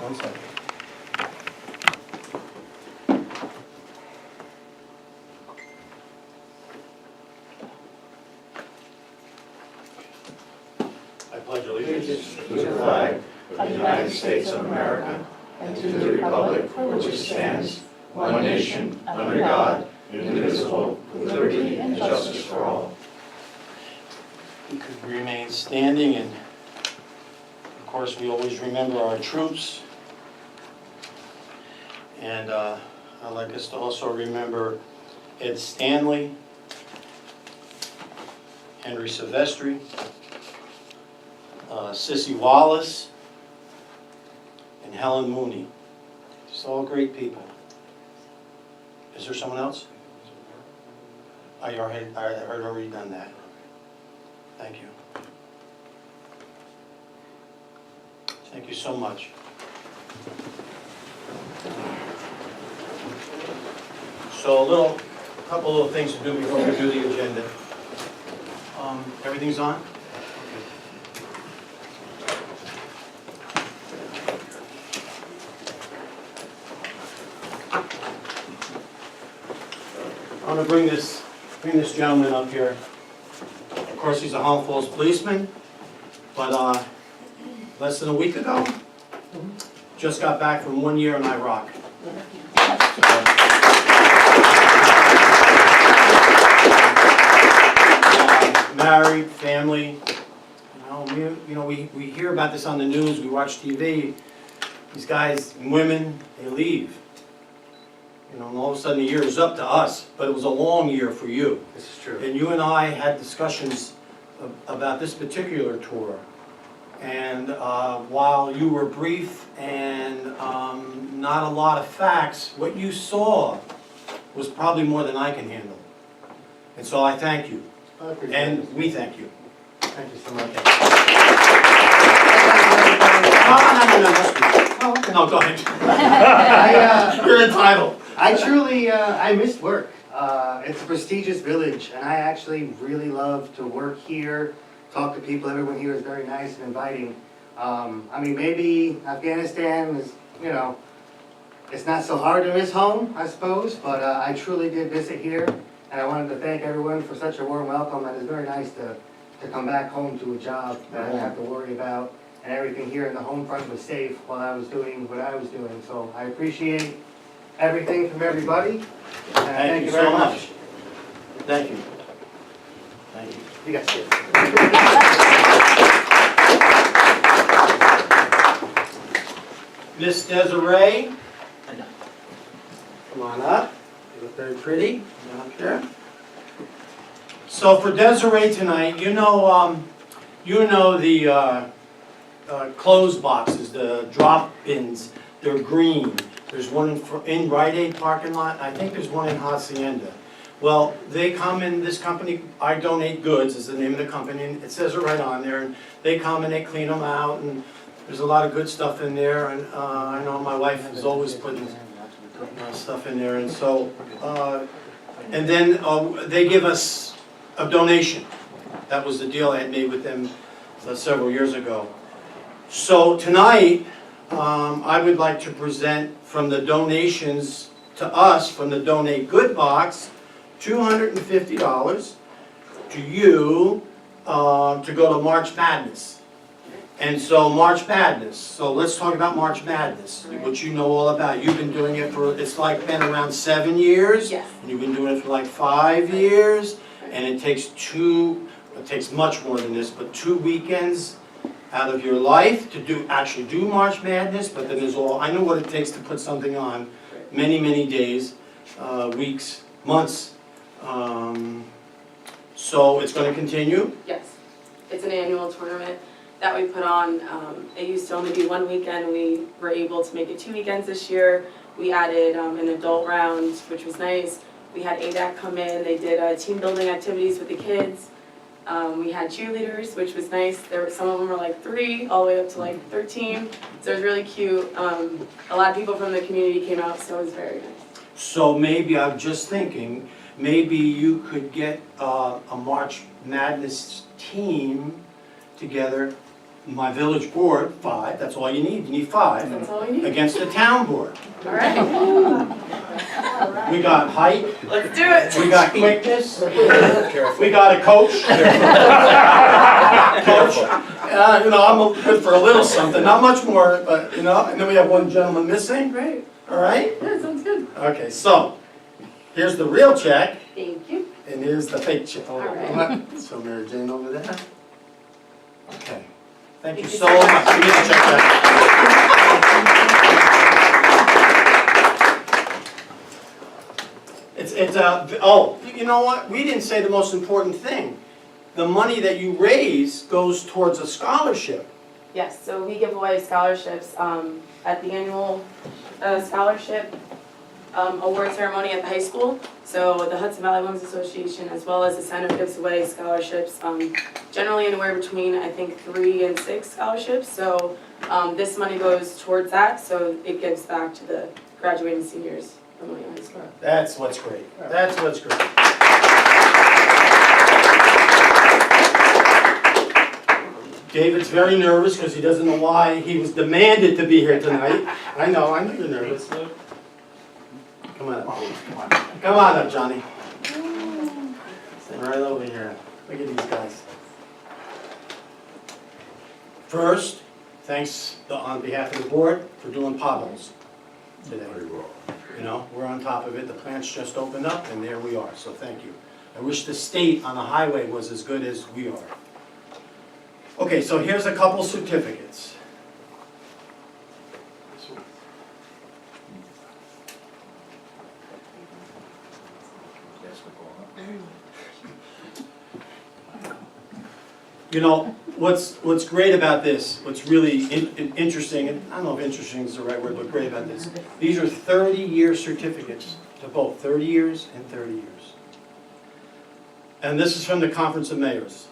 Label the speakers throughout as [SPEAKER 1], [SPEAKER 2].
[SPEAKER 1] One second. I pledge allegiance
[SPEAKER 2] to the flag of the United States of America and to the republic for which it stands, one nation, under God, indivisible, with liberty and justice for all.
[SPEAKER 1] We could remain standing, and of course we always remember our troops. And I'd like us to also remember Ed Stanley, Henry Silvestri, Sissy Wallace, and Helen Mooney. Just all great people. Is there someone else? I heard already done that. Thank you. Thank you so much. So couple little things to do before we do the agenda. Everything's on? I want to bring this gentleman up here. Of course, he's a Holland Falls policeman, but less than a week ago, just got back from 1 year in Iraq. Married, family. We hear about this on the news. We watch TV. These guys and women, they leave. And all of a sudden the year is up to us, but it was a long year for you.
[SPEAKER 2] This is true.
[SPEAKER 1] And you and I had discussions about this particular tour. And while you were brief and not a lot of facts, what you saw was probably more than I can handle. And so I thank you.
[SPEAKER 2] I appreciate
[SPEAKER 1] And
[SPEAKER 2] it.
[SPEAKER 1] we thank you.
[SPEAKER 2] Thank you so much.
[SPEAKER 1] No, go ahead.
[SPEAKER 2] I,
[SPEAKER 1] You're entitled.
[SPEAKER 2] I truly, I missed work. It's a prestigious village, and I actually really love to work here, talk to people. Everyone here is very nice and inviting. I mean, maybe Afghanistan is, it's not so hard to miss home, I suppose, but I truly did miss it here, and I wanted to thank everyone for such a warm welcome. And it's very nice to come back home to a job that I didn't have to worry about, and everything here in the home front was safe while I was doing what I was doing. So I appreciate everything from everybody, and thank you very
[SPEAKER 1] so
[SPEAKER 2] much.
[SPEAKER 1] Thank you. Thank you.
[SPEAKER 2] You guys see it.
[SPEAKER 1] Miss Desiree, come on up. You look very pretty. Come on up there. So for Desiree tonight, you know the clothes boxes, the drop bins. They're green. There's one in Rite Aid parking lot. I think there's one in Hacienda. Well, they come in, this company, I Donate Goods is the name of the company, and it says it right on there, and they come and they clean them out, and there's a lot of good stuff in there, and I know my wife is always putting stuff in there, and so, and then they give us a donation. That was the deal I had made with them several years ago. So tonight, I would like to present from the donations to us, from the Donate Good box, $250 to you to go to March Madness. And so March Madness, so let's talk about March Madness, which you know all about. You've been doing it for, it's like been around 7 years.
[SPEAKER 3] Yes.
[SPEAKER 1] And you've been doing it for like 5 years. And it takes much more than this, but 2 weekends out of your life to actually do March Madness. But then there's I know what it takes to put something on. Many, many days, weeks, months. So it's going to continue?
[SPEAKER 3] Yes, it's an annual tournament that we put on. It used to only be 1 weekend. We were able to make it 2 weekends this year. We added an adult round, which was nice. We had ADAC come in. They did team building activities with the kids. We had cheerleaders, which was nice. Some of them were like 3, all the way up to like 13. So it was really cute. A lot of people from the community came out, so it was very nice.
[SPEAKER 1] So maybe, I'm just thinking, maybe you could get a March Madness team together, my village board, 5, that's all you need 5,
[SPEAKER 3] That's all we need.
[SPEAKER 1] against the town board.
[SPEAKER 3] All right,
[SPEAKER 1] We got height,
[SPEAKER 3] let's do it.
[SPEAKER 1] we got quickness, we got a coach. Coach, you know, I'm good for a little something, not much more, but, you know, and then we have one gentleman missing,
[SPEAKER 3] Great,
[SPEAKER 1] all right?
[SPEAKER 3] yeah, sounds good.
[SPEAKER 1] Okay, so, here's the real check,
[SPEAKER 3] Thank you.
[SPEAKER 1] and here's the fake check.
[SPEAKER 3] All right.
[SPEAKER 1] So Mary Jane over there. Okay, thank you
[SPEAKER 3] Thank you
[SPEAKER 1] so
[SPEAKER 3] so
[SPEAKER 1] much.
[SPEAKER 3] much.
[SPEAKER 1] You need to check that. Oh, you know what? We didn't say the most important thing. The money that you raise goes towards a scholarship.
[SPEAKER 3] Yes, so we give away scholarships at the annual scholarship award ceremony at the high school. So the Hudson Valley Women's Association, as well as the center, gives away scholarships, generally anywhere between, I think, 3 and 6 scholarships. So this money goes towards that, so it gives back to the graduating seniors from William High School.
[SPEAKER 1] That's what's great. That's what's great. David's very nervous because he doesn't know why he was demanded to be here tonight. I know you're nervous. Come on up. Come on up, Johnny. Sit right over here. Look at these guys. First, thanks on behalf of the board for doing potholes today. You know, we're on top of it. The plant's just opened up and there we are, so thank you. I wish the state on the highway was as good as we are. Okay, so here's a couple certificates. You know, what's great about this, what's really interesting, and I don't know if interesting is the right word, but great about this, these are 30-year certificates to both 30 years and 30 years. And this is from the Conference of Mayors.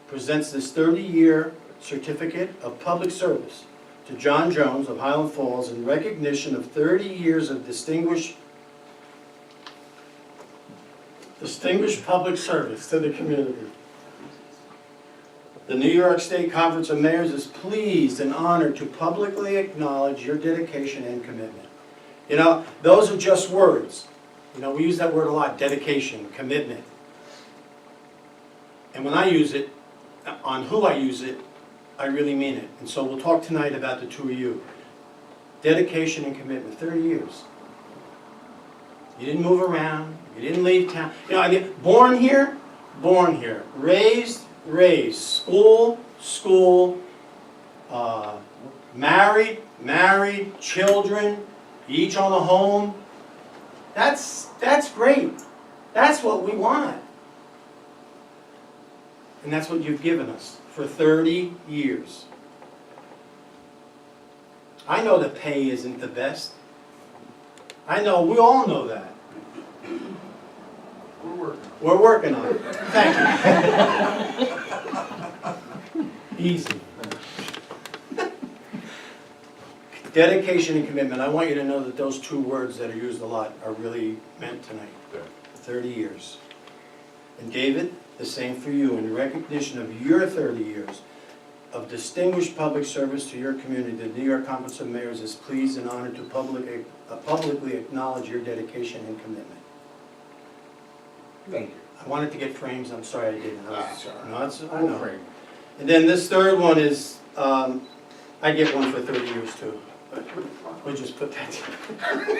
[SPEAKER 1] Presents this 30-year certificate of public service to John Jones of Highland Falls in recognition of 30 years of distinguished public service to the community. The New York State Conference of Mayors is pleased and honored to publicly acknowledge your dedication and commitment. You know, those are just words. You know, we use that word a lot, dedication, commitment. And when I use it, on who I use it, I really mean it. And so we'll talk tonight about the two of you. Dedication and commitment, 30 years. You didn't move around, you didn't leave town. You know, I mean, born here, raised, school, married, children, each on a home. That's great. That's what we want. And that's what you've given us for 30 years. I know the pay isn't the best. I know, we all know that. We're working on it. Thank you. Easy. Dedication and commitment. I want you to know that those two words that are used a lot are really meant tonight. 30 years. And David, the same for you. In recognition of your 30 years of distinguished public service to your community, the New York Conference of Mayors is pleased and honored to publicly acknowledge your dedication and commitment.
[SPEAKER 4] Thank you.
[SPEAKER 1] I wanted to get frames, I'm sorry I didn't.
[SPEAKER 4] Sorry.
[SPEAKER 1] No, I know. And then this third one is, I get one for 30 years too. But we'll just put that together.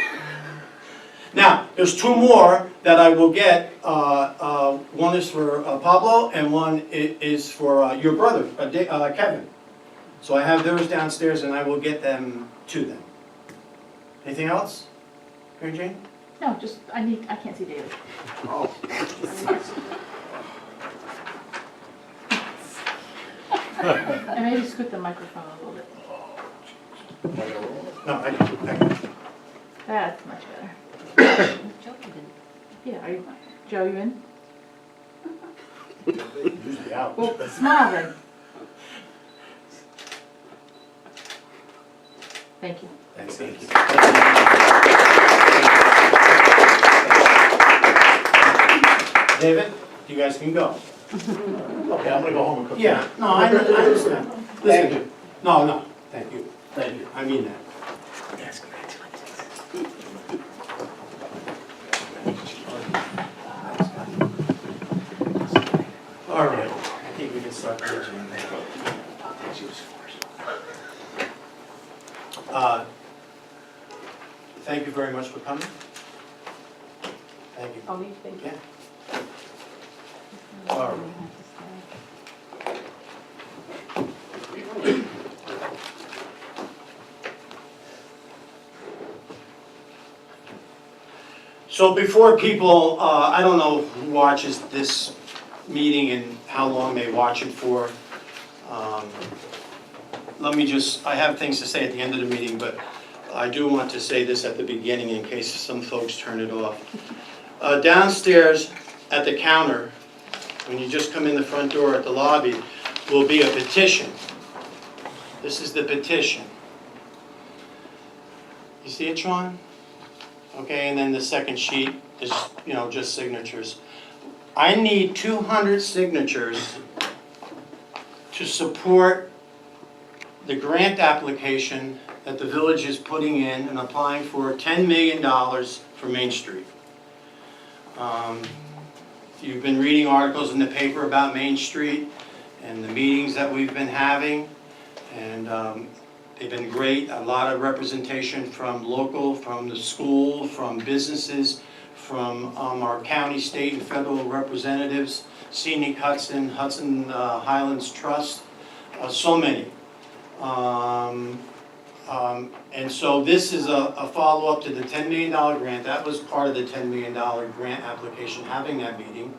[SPEAKER 1] Now, there's two more that I will get. One is for Pablo and one is for your brother, Kevin. So I have theirs downstairs and I will get them to them. Anything else? Mary Jane?
[SPEAKER 5] No, just, I can't see David.
[SPEAKER 4] Oh.
[SPEAKER 5] And maybe scoot the microphone a little bit.
[SPEAKER 1] No, I
[SPEAKER 5] That's much better. Yeah, are you, Joe, you in?
[SPEAKER 1] usually out.
[SPEAKER 5] Well, smile then. Thank you.
[SPEAKER 1] Thanks, thank you. David, you guys can go.
[SPEAKER 4] Okay, I'm gonna go home and cook.
[SPEAKER 1] Yeah, no, I understand.
[SPEAKER 4] Thank
[SPEAKER 1] Listen,
[SPEAKER 4] you.
[SPEAKER 1] no, thank you.
[SPEAKER 4] Thank you.
[SPEAKER 1] I mean that. All right, I think we can start the agenda. Thank you very much for coming. Thank you.
[SPEAKER 3] Tony, thank you.
[SPEAKER 1] Yeah. All right. So before people, I don't know who watches this meeting and how long they watch it for. Let me just, I have things to say at the end of the meeting, but I do want to say this at the beginning in case some folks turn it off. Downstairs at the counter, when you just come in the front door at the lobby, will be a petition. This is the petition. You see it, Sean? Okay, and then the second sheet is, just signatures. I need 200 signatures to support the grant application that the village is putting in and applying for $10 million for Main Street. You've been reading articles in the paper about Main Street and the meetings that we've been having, and they've been great. A lot of representation from local, from the school, from businesses, from our county, state, and federal representatives, Scenic Hudson, Hudson Highlands Trust, so many. And so this is a follow-up to the $10 million grant. That was part of the $10 million grant application, having that meeting.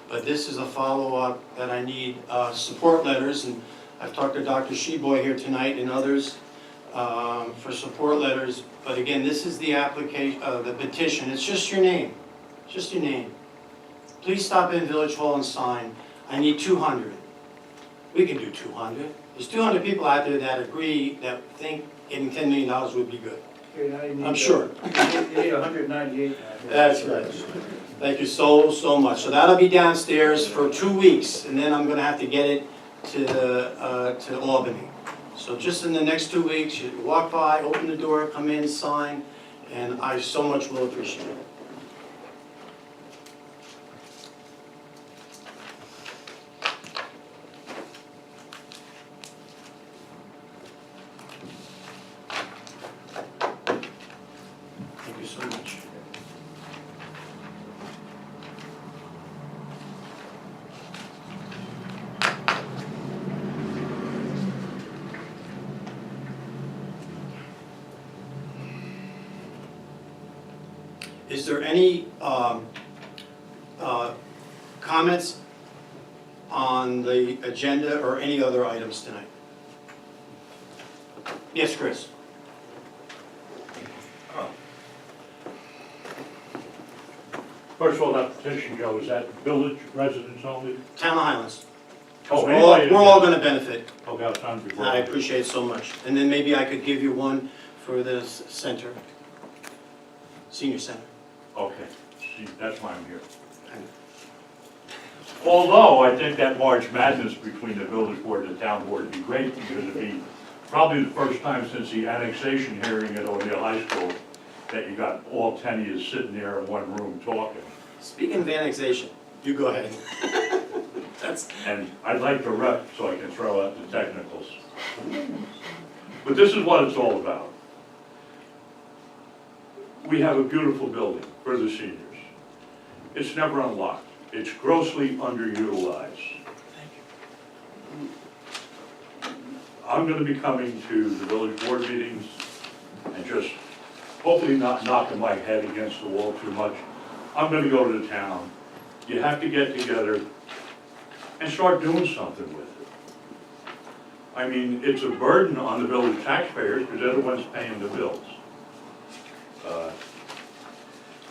[SPEAKER 1] But this is a follow-up that I need support letters, and I've talked to Dr. Sheboy here tonight and others for support letters. But again, this is the application, the petition. It's just your name, just your name. Please stop in Village Hall and sign. I need 200. We can do 200. There's 200 people out there that agree, that think getting $10 million would be good. I'm sure.
[SPEAKER 4] You need 198.
[SPEAKER 1] That's right. Thank you so much. So that'll be downstairs for 2 weeks, and then I'm gonna have to get it to Albany. So just in the next 2 weeks, you walk by, open the door, come in, sign, and I so much will appreciate it. Thank you so much. Is there any comments on the agenda or any other items tonight? Yes, Chris?
[SPEAKER 6] First of all, that petition, Joe, is that village residents only?
[SPEAKER 1] Town of Highlands.
[SPEAKER 6] Oh,
[SPEAKER 1] We're all,
[SPEAKER 6] anybody-
[SPEAKER 1] we're all gonna benefit.
[SPEAKER 6] Okay, I was trying to be.
[SPEAKER 1] I appreciate it so much. And then maybe I could give you one for the center, senior center.
[SPEAKER 6] Okay, see, that's why I'm here. Although, I think that March Madness between the village board and the town board would be great, because it'd be probably the first time since the annexation hearing at O'Neill High School that you got all 10 of you sitting there in one room talking.
[SPEAKER 1] Speaking of annexation, you go ahead. That's,
[SPEAKER 6] And I'd like to rep so I can throw out the technicals. But this is what it's all about. We have a beautiful building for the seniors. It's never unlocked. It's grossly underutilized. I'm gonna be coming to the village board meetings and just hopefully not knocking my head against the wall too much. I'm gonna go to the town. You have to get together and start doing something with it. I mean, it's a burden on the village taxpayers because they're the ones paying the bills.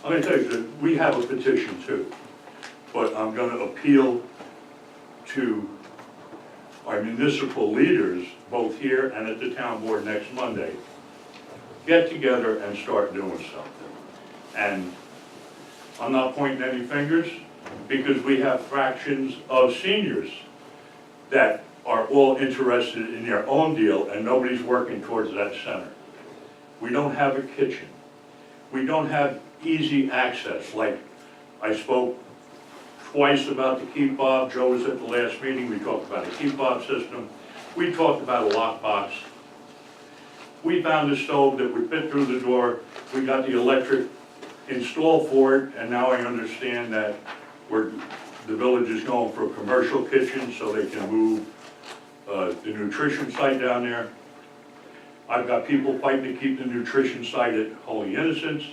[SPEAKER 6] I'm gonna tell you that we have a petition too, but I'm gonna appeal to our municipal leaders, both here and at the town board next Monday. Get together and start doing something. And I'm not pointing any fingers, because we have fractions of seniors that are all interested in their own deal and nobody's working towards that center. We don't have a kitchen. We don't have easy access, like I spoke twice about the key fob. Joe was at the last meeting, we talked about a key fob system. We talked about a lockbox. We found a stove that would fit through the door. We got the electric installed for it, and now I understand that the village is going for a commercial kitchen so they can move the nutrition site down there. I've got people fighting to keep the nutrition site at Holy Innocents.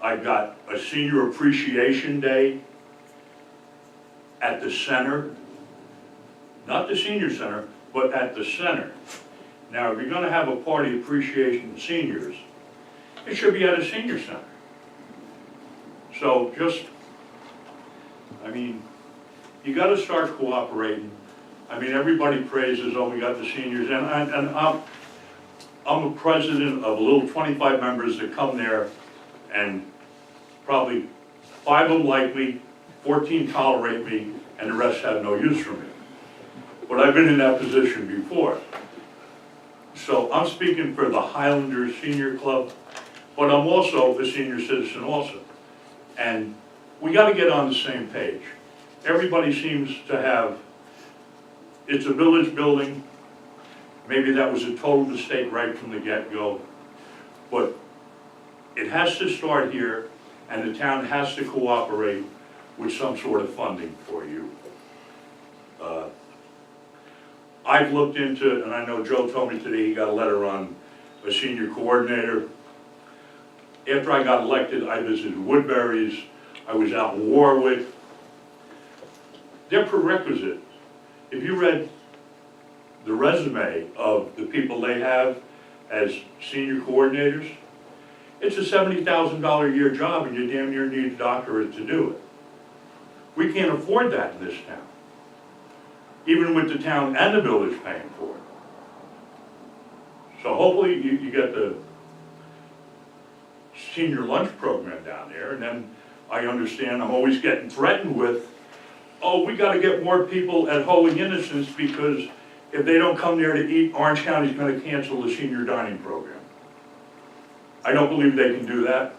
[SPEAKER 6] I've got a senior appreciation day at the center, not the senior center, but at the center. Now, if you're gonna have a party appreciation of seniors, it should be at a senior center. So just, I mean, you gotta start cooperating. I mean, everybody praises, oh, we got the seniors, and I'm a president of a little 25 members that come there, and probably 5 of them like me, 14 tolerate me, and the rest have no use for me. But I've been in that position before. So I'm speaking for the Highlanders Senior Club, but I'm also a senior citizen also. And we gotta get on the same page. Everybody seems to have, it's a village building, maybe that was a total mistake right from the get-go, but it has to start here, and the town has to cooperate with some sort of funding for you. I've looked into, and I know Joe told me today he got a letter on a senior coordinator. After I got elected, I visited Woodbury's, I was out in Warwick. They're prerequisite. If you read the resume of the people they have as senior coordinators, it's a $70,000 a year job and you damn near need a doctorate to do it. We can't afford that in this town, even with the town and the village paying for it. So hopefully you get the senior lunch program down there, and then I understand I'm always getting threatened with, oh, we gotta get more people at Holy Innocents because if they don't come there to eat, Orange County's gonna cancel the senior dining program. I don't believe they can do that,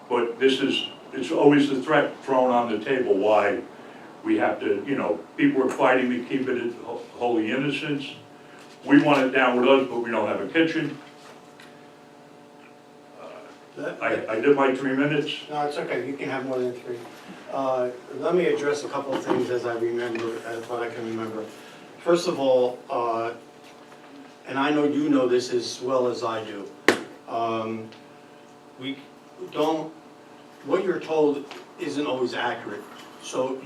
[SPEAKER 6] but it's always the threat thrown on the table why we have to, you know, people are fighting to keep it at Holy Innocents. We want it down with us, but we don't have a kitchen. I did my 3 minutes.
[SPEAKER 1] No, it's okay, you can have more than 3. Let me address a couple of things as I remember, as what I can remember. First of all, and I know you know this as well as I do, we don't, what you're told isn't always accurate. So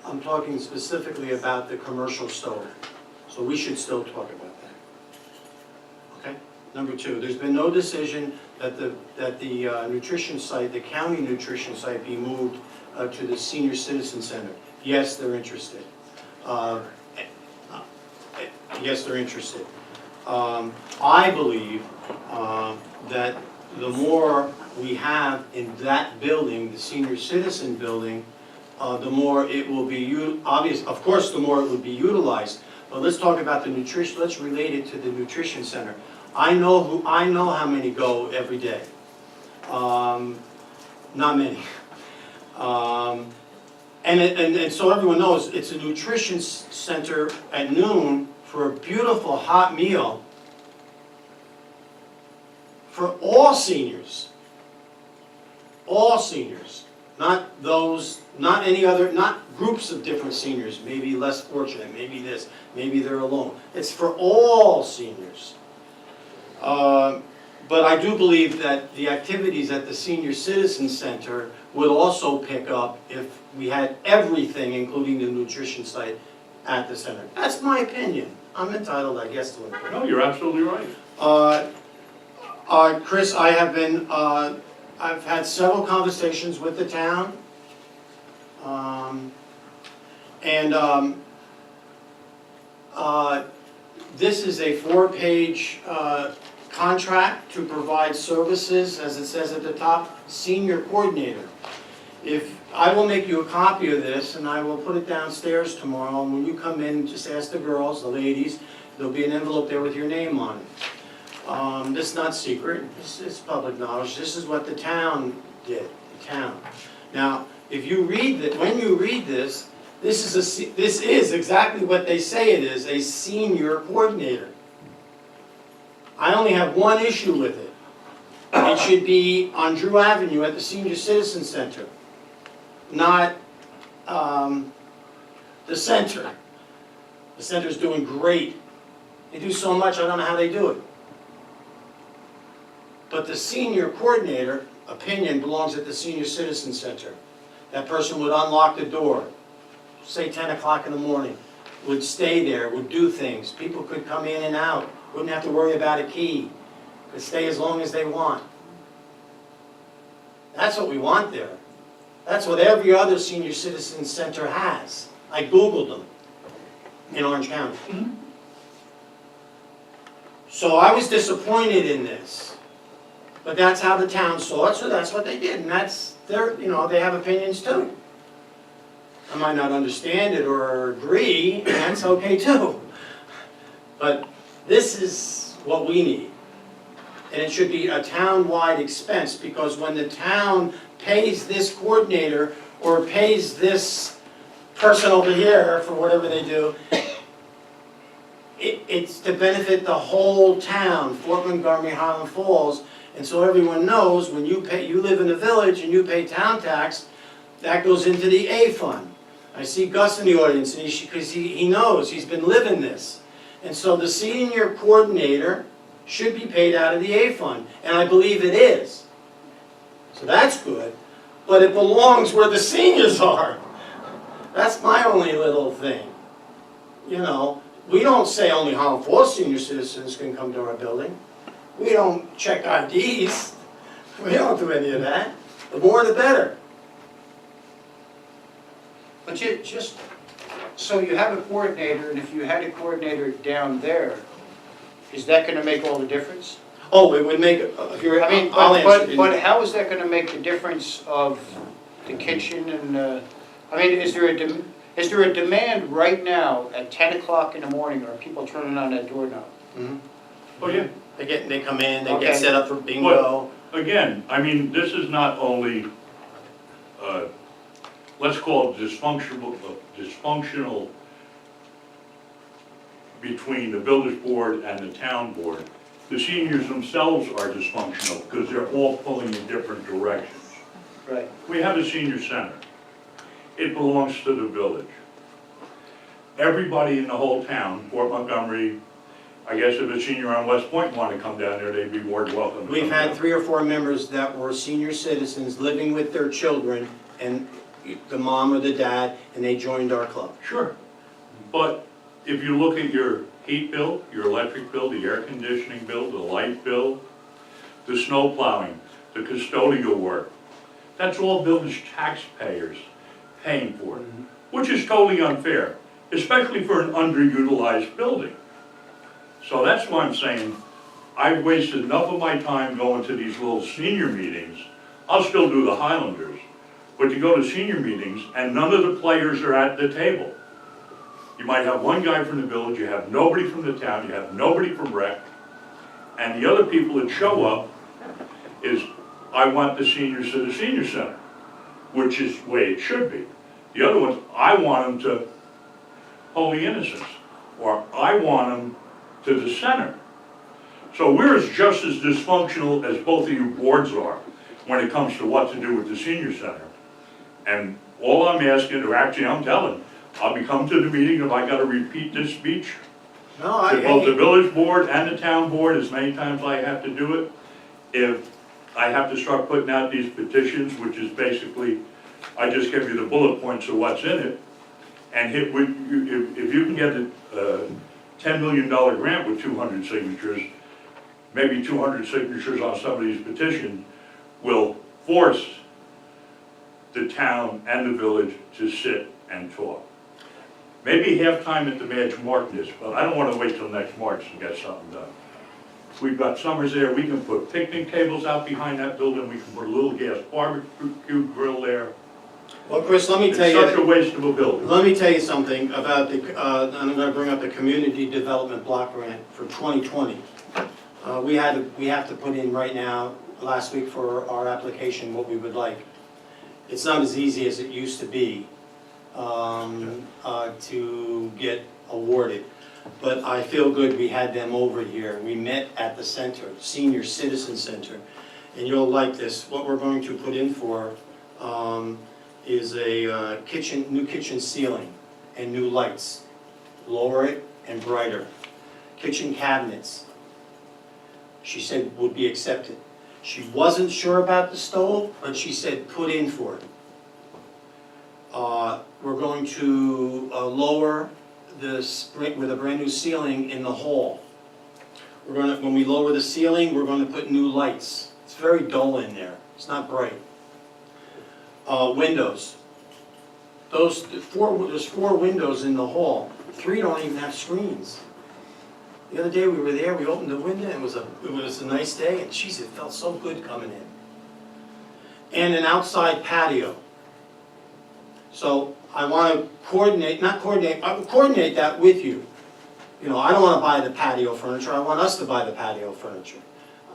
[SPEAKER 1] I'm talking specifically about the commercial stove. So we should still talk about that. Okay? Number 2, there's been no decision that the nutrition site, the county nutrition site, be moved to the senior citizen center. Yes, they're interested. Yes, they're interested. I believe that the more we have in that building, the senior citizen building, the more it will be obvious. Of course, the more it would be utilized. But let's talk about the nutrition. Let's relate it to the nutrition center. I know how many go every day. Not many. And so everyone knows it's a nutrition center at noon for a beautiful hot meal for all seniors. All seniors. Not those, not any other, not groups of different seniors, maybe less fortunate, maybe this, maybe they're alone. It's for all seniors. But I do believe that the activities at the Senior Citizen Center would also pick up if we had everything, including the nutrition site, at the center. That's my opinion. I'm entitled, I guess, to it.
[SPEAKER 6] No, you're absolutely right.
[SPEAKER 1] Chris, I have been, I've had several conversations with the town. This is a 4-page contract to provide services, as it says at the top, senior coordinator. if, I will make you a copy of this, and I will put it downstairs tomorrow, and when you come in, just ask the girls, the ladies, there'll be an envelope there with your name on it. This is not secret, this is public knowledge, this is what the town did, the town. Now, if you read it, when you read this, this is exactly what they say it is, a senior coordinator. I only have one issue with it. It should be on Drew Avenue at the Senior Citizen Center, not the center. The center's doing great. They do so much, I don't know how they do it. But the senior coordinator opinion belongs at the Senior Citizen Center. That person would unlock the door, say 10 o'clock in the morning, would stay there, would do things. People could come in and out, wouldn't have to worry about a key, could stay as long as they want. That's what we want there. That's what every other senior citizen center has. I Googled them in Orange County. So I was disappointed in this. But that's how the town saw it, so that's what they did. And that's their, you know, they have opinions too. I might not understand it or agree, and that's okay too. But this is what we need. And it should be a town-wide expense, because when the town pays this coordinator or pays this person over here for whatever they do, it's to benefit the whole town, Fort Montgomery, Highland Falls. And so everyone knows when you pay, you live in a village and you pay town tax, that goes into the A fund. I see Gus in the audience, and because he knows, he's been living this. And so the senior coordinator should be paid out of the A fund, and I believe it is. So that's good, but it belongs where the seniors are. That's my only little thing. You know, we don't say only Highland Falls senior citizens can come to our building. We don't check IDs. We don't do any of that. The more the better.
[SPEAKER 4] But you just, so you have a coordinator, and if you had a coordinator down there, is that gonna make all the difference?
[SPEAKER 1] Oh, it would make, if you're,
[SPEAKER 4] I mean,
[SPEAKER 1] I'll answer.
[SPEAKER 4] but how is that gonna make the difference of the kitchen and, I mean, is there a demand right now at 10 o'clock in the morning, or are people turning on that doorknob?
[SPEAKER 1] Mhm.
[SPEAKER 6] Oh, yeah.
[SPEAKER 1] They come in, they
[SPEAKER 4] Okay.
[SPEAKER 1] get set up for bingo.
[SPEAKER 6] Again, I mean, this is not only, let's call it dysfunctional between the village board and the town board. The seniors themselves are dysfunctional because they're all pulling in different directions.
[SPEAKER 4] Right.
[SPEAKER 6] We have a senior center. It belongs to the village. Everybody in the whole town, Fort Montgomery, I guess if a senior on West Point wanted to come down there, they'd be more than welcome to
[SPEAKER 1] We've
[SPEAKER 6] come
[SPEAKER 1] had
[SPEAKER 6] down.
[SPEAKER 1] 3 or 4 members that were senior citizens living with their children and the mom or the dad, and they joined our club.
[SPEAKER 6] Sure, but if you look at your heat bill, your electric bill, the air conditioning bill, the light bill, the snow plowing, the custodial work, that's all village taxpayers paying for it, which is totally unfair, especially for an underutilized building. So that's why I'm saying, I've wasted enough of my time going to these little senior meetings. I'll still do the Highlanders, but to go to senior meetings and none of the players are at the table. You might have one guy from the village, you have nobody from the town, you have nobody from rec, and the other people that show up is, I want the seniors to the senior center, which is the way it should be. The other ones, I want them to Holy Innocents, or I want them to the center. So we're just as dysfunctional as both of you boards are when it comes to what to do with the senior center. And all I'm asking, or actually I'm telling, I'll be coming to the meeting if I gotta repeat this speech
[SPEAKER 1] No,
[SPEAKER 6] to both the village board and the town board as many times I have to do it. If I have to start putting out these petitions, which is basically, I just give you the bullet points of what's in it, and hit with, if you can get a $10 million grant with 200 signatures, maybe 200 signatures on some of these petitions will force the town and the village to sit and talk. Maybe half time at the Magic Market, but I don't want to wait till next March to get something done. We've got summers there, we can put picnic tables out behind that building, we can put a little gas barbecue grill there.
[SPEAKER 1] Well, Chris, let me
[SPEAKER 6] It's
[SPEAKER 1] tell
[SPEAKER 6] such a
[SPEAKER 1] you,
[SPEAKER 6] waste of a building.
[SPEAKER 1] let me tell you something about the, I'm gonna bring up the Community Development Block Grant for 2020. We have to put in right now, last week for our application, what we would like. It's not as easy as it used to be to get awarded. But I feel good we had them over here. We met at the center, Senior Citizen Center. And you'll like this. What we're going to put in for is a new kitchen ceiling and new lights. Lower it and brighter. Kitchen cabinets, she said would be accepted. She wasn't sure about the stove, but she said put in for it. We're going to lower this with a brand new ceiling in the hall. When we lower the ceiling, we're going to put new lights. It's very dull in there. It's not bright. Windows. There's 4 windows in the hall. 3 don't even have screens. The other day we were there, we opened the window, and it was a nice day, and geez, it felt so good coming in. And an outside patio. So I want to coordinate that with you. You know, I don't want to buy the patio furniture, I want us to buy the patio furniture.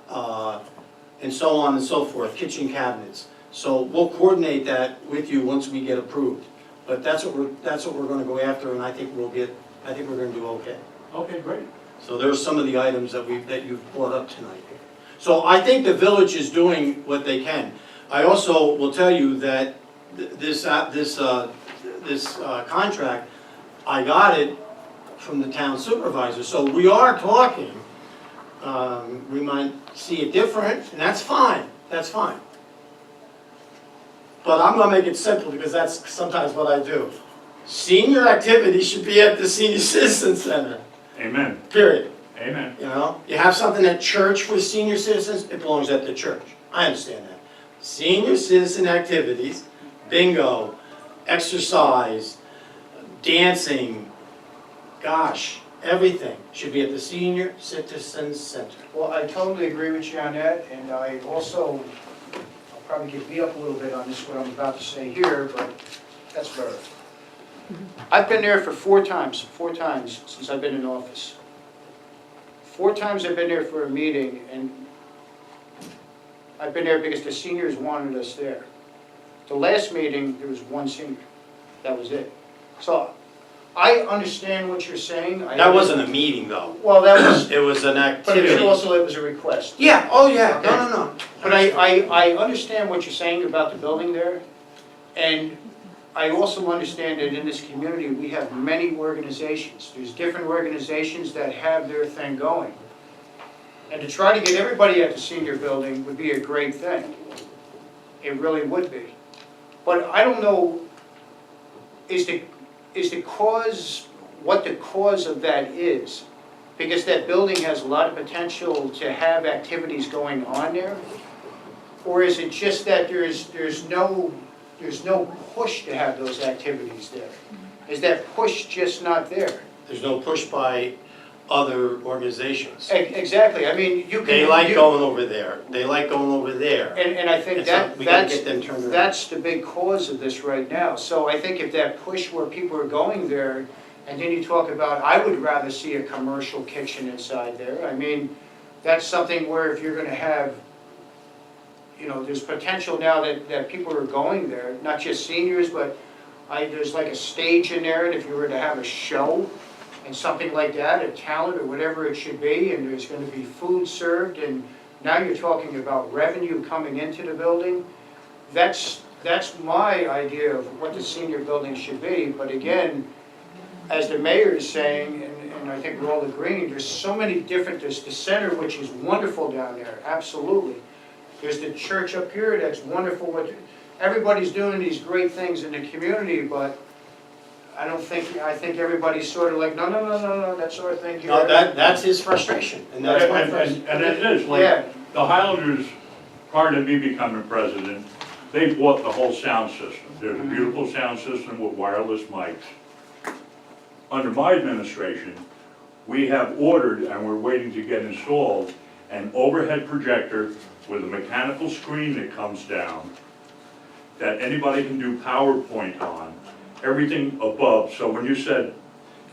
[SPEAKER 1] And so on and so forth, kitchen cabinets. So we'll coordinate that with you once we get approved. But that's what we're going to go after, and I think we're going to do okay.
[SPEAKER 6] Okay, great.
[SPEAKER 1] So there's some of the items that you've brought up tonight. So I think the village is doing what they can. I also will tell you that this contract, I got it from the town supervisor. So we are talking. We might see it different, and that's fine. That's fine. But I'm going to make it simple because that's sometimes what I do. Senior activities should be at the Senior Citizen Center.
[SPEAKER 6] Amen.
[SPEAKER 1] Period.
[SPEAKER 6] Amen.
[SPEAKER 1] You know, you have something at church for senior citizens, it belongs at the church. I understand that. Senior citizen activities, bingo, exercise, dancing, gosh, everything should be at the Senior Citizen Center.
[SPEAKER 4] Well, I totally agree with you on that, and I also, I'll probably get beat up a little bit on this, what I'm about to say here, but that's better. I've been there for 4 times since I've been in office. 4 times I've been there for a meeting, and I've been there because the seniors wanted us there. The last meeting, there was 1 senior. That was it. So I understand what you're saying.
[SPEAKER 1] That wasn't a meeting though.
[SPEAKER 4] Well, that was,
[SPEAKER 1] It was an
[SPEAKER 4] but it was
[SPEAKER 1] activity.
[SPEAKER 4] also, it was a request.
[SPEAKER 1] Yeah, oh yeah, no.
[SPEAKER 4] But I understand what you're saying about the building there, and I also understand that in this community, we have many organizations. There's different organizations that have their thing going. And to try to get everybody at the senior building would be a great thing. It really would be. But I don't know, what the cause of that is? Because that building has a lot of potential to have activities going on there? Or is it just that there's no push to have those activities there? Is that push just not there?
[SPEAKER 1] There's no push by other organizations.
[SPEAKER 4] Exactly, I mean, you can.
[SPEAKER 1] They like going over there. They like going over there.
[SPEAKER 4] And I think
[SPEAKER 1] And so we gotta get them turned around.
[SPEAKER 4] that's the big cause of this right now. So I think if that push where people are going there, and then you talk about, I would rather see a commercial kitchen inside there. I mean, that's something where if you're gonna have, you know, there's potential now that people are going there, not just seniors, but there's like a stage in there, and if you were to have a show and something like that, a talent or whatever it should be, and there's gonna be food served, and now you're talking about revenue coming into the building. That's my idea of what the senior building should be, but again, as the mayor is saying, and I think we're all agreeing, there's so many different, there's the center, which is wonderful down there, absolutely. There's the church up here, that's wonderful, everybody's doing these great things in the community, but I think everybody's sort of like, no, that's our thing here.
[SPEAKER 1] No, that's his frustration, and that's my
[SPEAKER 6] And
[SPEAKER 1] frustration.
[SPEAKER 6] it is,
[SPEAKER 4] Yeah.
[SPEAKER 6] like, the Highlanders, prior to me becoming president, they bought the whole sound system. There's a beautiful sound system with wireless mics. Under my administration, we have ordered, and we're waiting to get installed, an overhead projector with a mechanical screen that comes down that anybody can do PowerPoint on, everything above, so when you said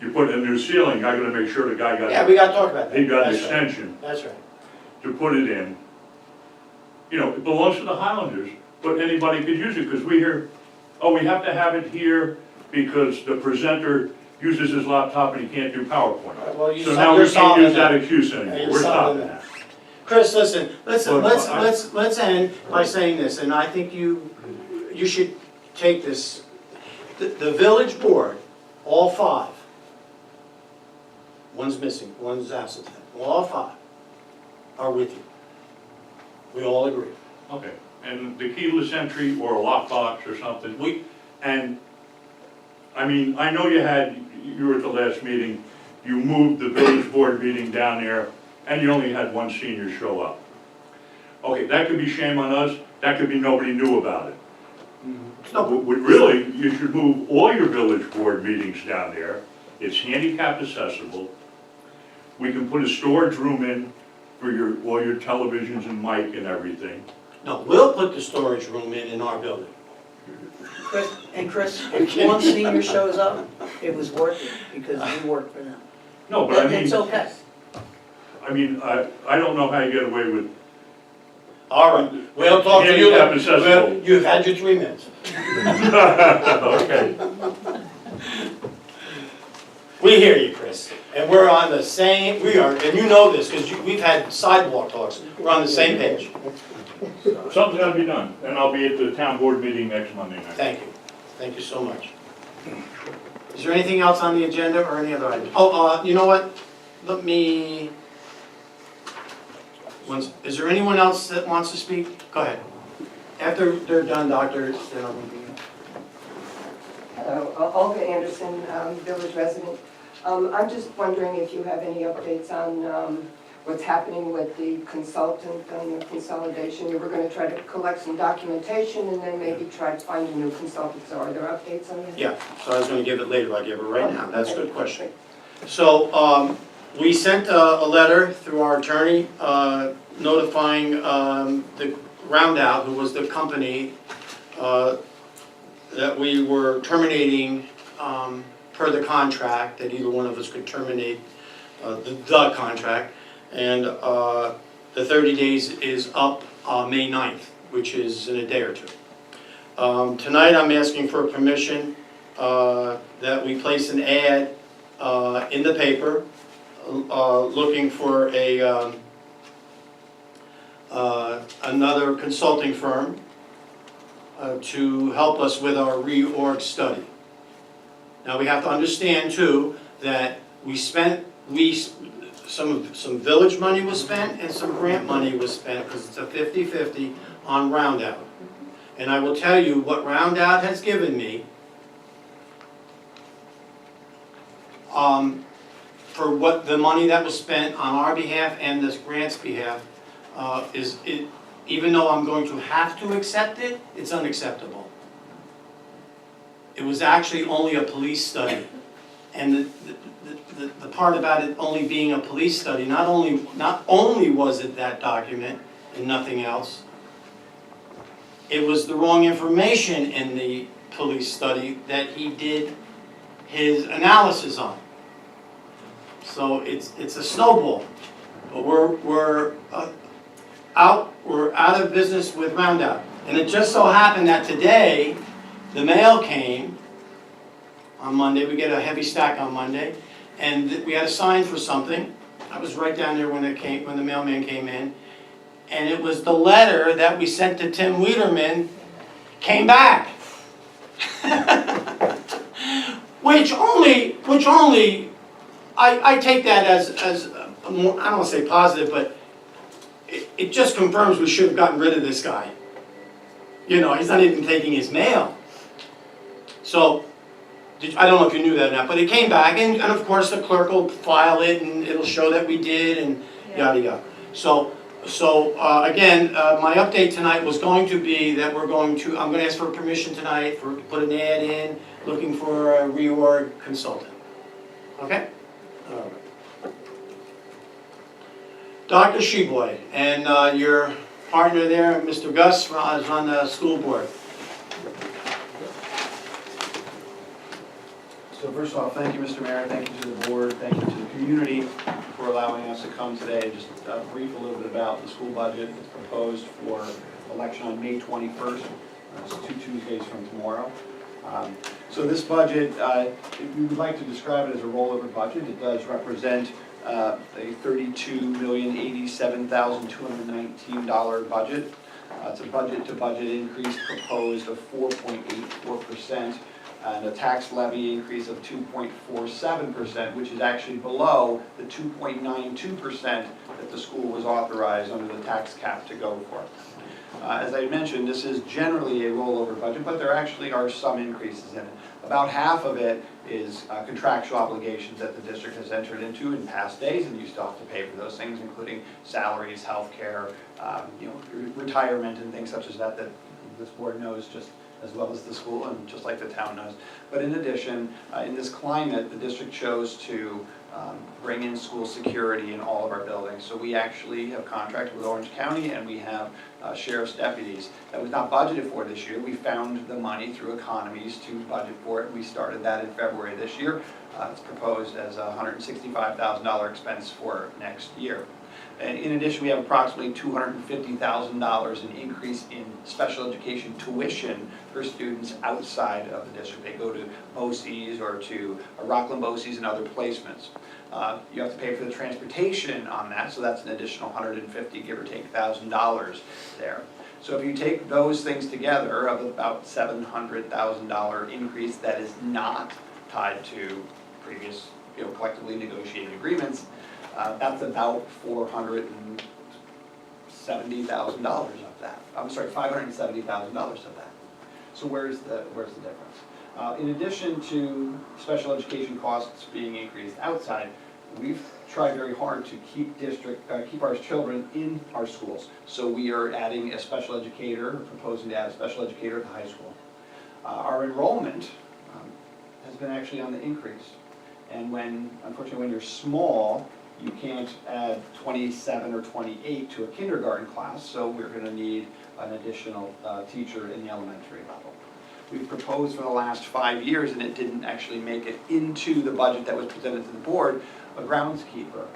[SPEAKER 6] you put in a new ceiling, I gotta make sure the guy
[SPEAKER 1] Yeah,
[SPEAKER 6] got,
[SPEAKER 1] we gotta talk about that.
[SPEAKER 6] he got an
[SPEAKER 1] That's right.
[SPEAKER 6] extension
[SPEAKER 1] That's right.
[SPEAKER 6] to put it in. You know, it belongs to the Highlanders, but anybody could use it, because we hear, oh, we have to have it here because the presenter uses his laptop and he can't do PowerPoint.
[SPEAKER 1] Well,
[SPEAKER 6] So now we can't use that excuse
[SPEAKER 1] You're
[SPEAKER 6] anymore, we're
[SPEAKER 1] solving
[SPEAKER 6] stopping
[SPEAKER 1] that.
[SPEAKER 6] that.
[SPEAKER 1] Chris, listen,
[SPEAKER 6] Well,
[SPEAKER 1] let's end by saying this, and I think you should take this. The village board, all 5, one's missing, one's absent, all 5 are with you. We all agree.
[SPEAKER 6] Okay, and the keyless entry or a lockbox or something, and, I mean, I know you were at the last meeting, you moved the village board meeting down there, and you only had one senior show up. Okay, that could be shame on us, that could be nobody knew about it.
[SPEAKER 1] No,
[SPEAKER 6] Really, you should move all your village board meetings down there, it's handicap accessible. We can put a storage room in for all your televisions and mic and everything.
[SPEAKER 1] no, we'll put the storage room in our building.
[SPEAKER 7] Chris, if one senior shows up, it was worth it, because we work for them.
[SPEAKER 6] No, but I mean.
[SPEAKER 7] It's okay.
[SPEAKER 6] I mean, I don't know how you get away with,
[SPEAKER 1] All right, we'll talk to you.
[SPEAKER 6] Handicap accessible.
[SPEAKER 1] Well, you've had your 3 minutes.
[SPEAKER 6] okay.
[SPEAKER 1] We hear you, Chris, and we're on the same, and you know this, because we've had sidewalk talks, we're on the same page.
[SPEAKER 6] Something's gotta be done, and I'll be at the town board meeting next Monday night.
[SPEAKER 1] Thank you so much. Is there anything else on the agenda or any other item? Oh, you know what, let me, is there anyone else that wants to speak? Go ahead. After they're done, doctor, then I'll be.
[SPEAKER 8] Hello, Olga Anderson, village resident. I'm just wondering if you have any updates on what's happening with the consultant and the consolidation. You were going to try to collect some documentation and then maybe try to find a new consultant. So are there updates on that?
[SPEAKER 1] Yeah, so I was gonna give it later, I'll give it right now, that's a good question. So, we sent a letter through our attorney notifying the Roundout, who was the company, that we were terminating per the contract, that either one of us could terminate the contract. And the 30 days is up May 9th, which is in a day or 2. Tonight I'm asking for permission that we place an ad in the paper looking for another consulting firm to help us with our reorg study. Now we have to understand too that some village money was spent and some grant money was spent, because it's a 50-50 on Roundout. And I will tell you what Roundout has given me for what the money that was spent on our behalf and this grant's behalf even though I'm going to have to accept it, it's unacceptable. It was actually only a police study. And the part about it only being a police study, not only was it that document and nothing else, it was the wrong information in the police study that he did his analysis on. So it's a snowball. But we're out of business with Roundout. And it just so happened that today, the mail came on Monday. We get a heavy stack on Monday, and we had a sign for something. I was right down there when the mailman came in, and it was the letter that we sent to Tim Wiederman came back. which only I take that as a more, I don't want to say positive, but it just confirms we should have gotten rid of this guy. You know, he's not even taking his mail. So, I don't know if you knew that or not, but it came back, and of course the clerk will file it, and it'll show that we did, and yada yada. So again, my update tonight was going to be that I'm going to ask for permission tonight to put an ad in, looking for a reorg consultant. Okay? All right. Dr. Sheboy, and your partner there, Mr. Gus, is on the school board.
[SPEAKER 9] So first off, thank you, Mr. Mayor, thank you to the board, thank you to the community for allowing us to come today. Just brief a little bit about the school budget. It's proposed for election on May 21st. It's 2 Tuesdays from tomorrow. So this budget, we would like to describe it as a rollover budget. It does represent a $32,087,219 budget. It's a budget-to-budget increase proposed of 4.84%, and a tax levy increase of 2.47%, which is actually below the 2.92% that the school was authorized under the tax cap to go for. As I mentioned, this is generally a rollover budget, but there actually are some increases in it. About half of it is contractual obligations that the district has entered into in past days, and you still have to pay for those things, including salaries, healthcare, retirement, and things such as that that this board knows just as well as the school and just like the town knows. But in addition, in this climate, the district chose to bring in school security in all of our buildings. So we actually have contracted with Orange County, and we have sheriff's deputies. That was not budgeted for this year. We found the money through economies to budget for it. We started that in February this year. It's proposed as a $165,000 expense for next year. And in addition, we have approximately $250,000 in increase in special education tuition for students outside of the district. They go to BOCES or to Rockland BOCES and other placements. You have to pay for the transportation on that, so that's an additional $150, give or take $1,000 there. So if you take those things together of about $700,000 increase that is not tied to previous, collectively negotiated agreements, that's about $470,000 of that. I'm sorry, $570,000 of that. So where's the difference? In addition to special education costs being increased outside, we've tried very hard to keep our children in our schools. So we are adding a special educator, proposing to add a special educator at the high school. Our enrollment has been actually on the increase. And unfortunately, when you're small, you can't add 27 or 28 to a kindergarten class, so we're going to need an additional teacher in the elementary level. We've proposed for the last 5 years, and it didn't actually make it into the budget that was presented to the board, a groundskeeper.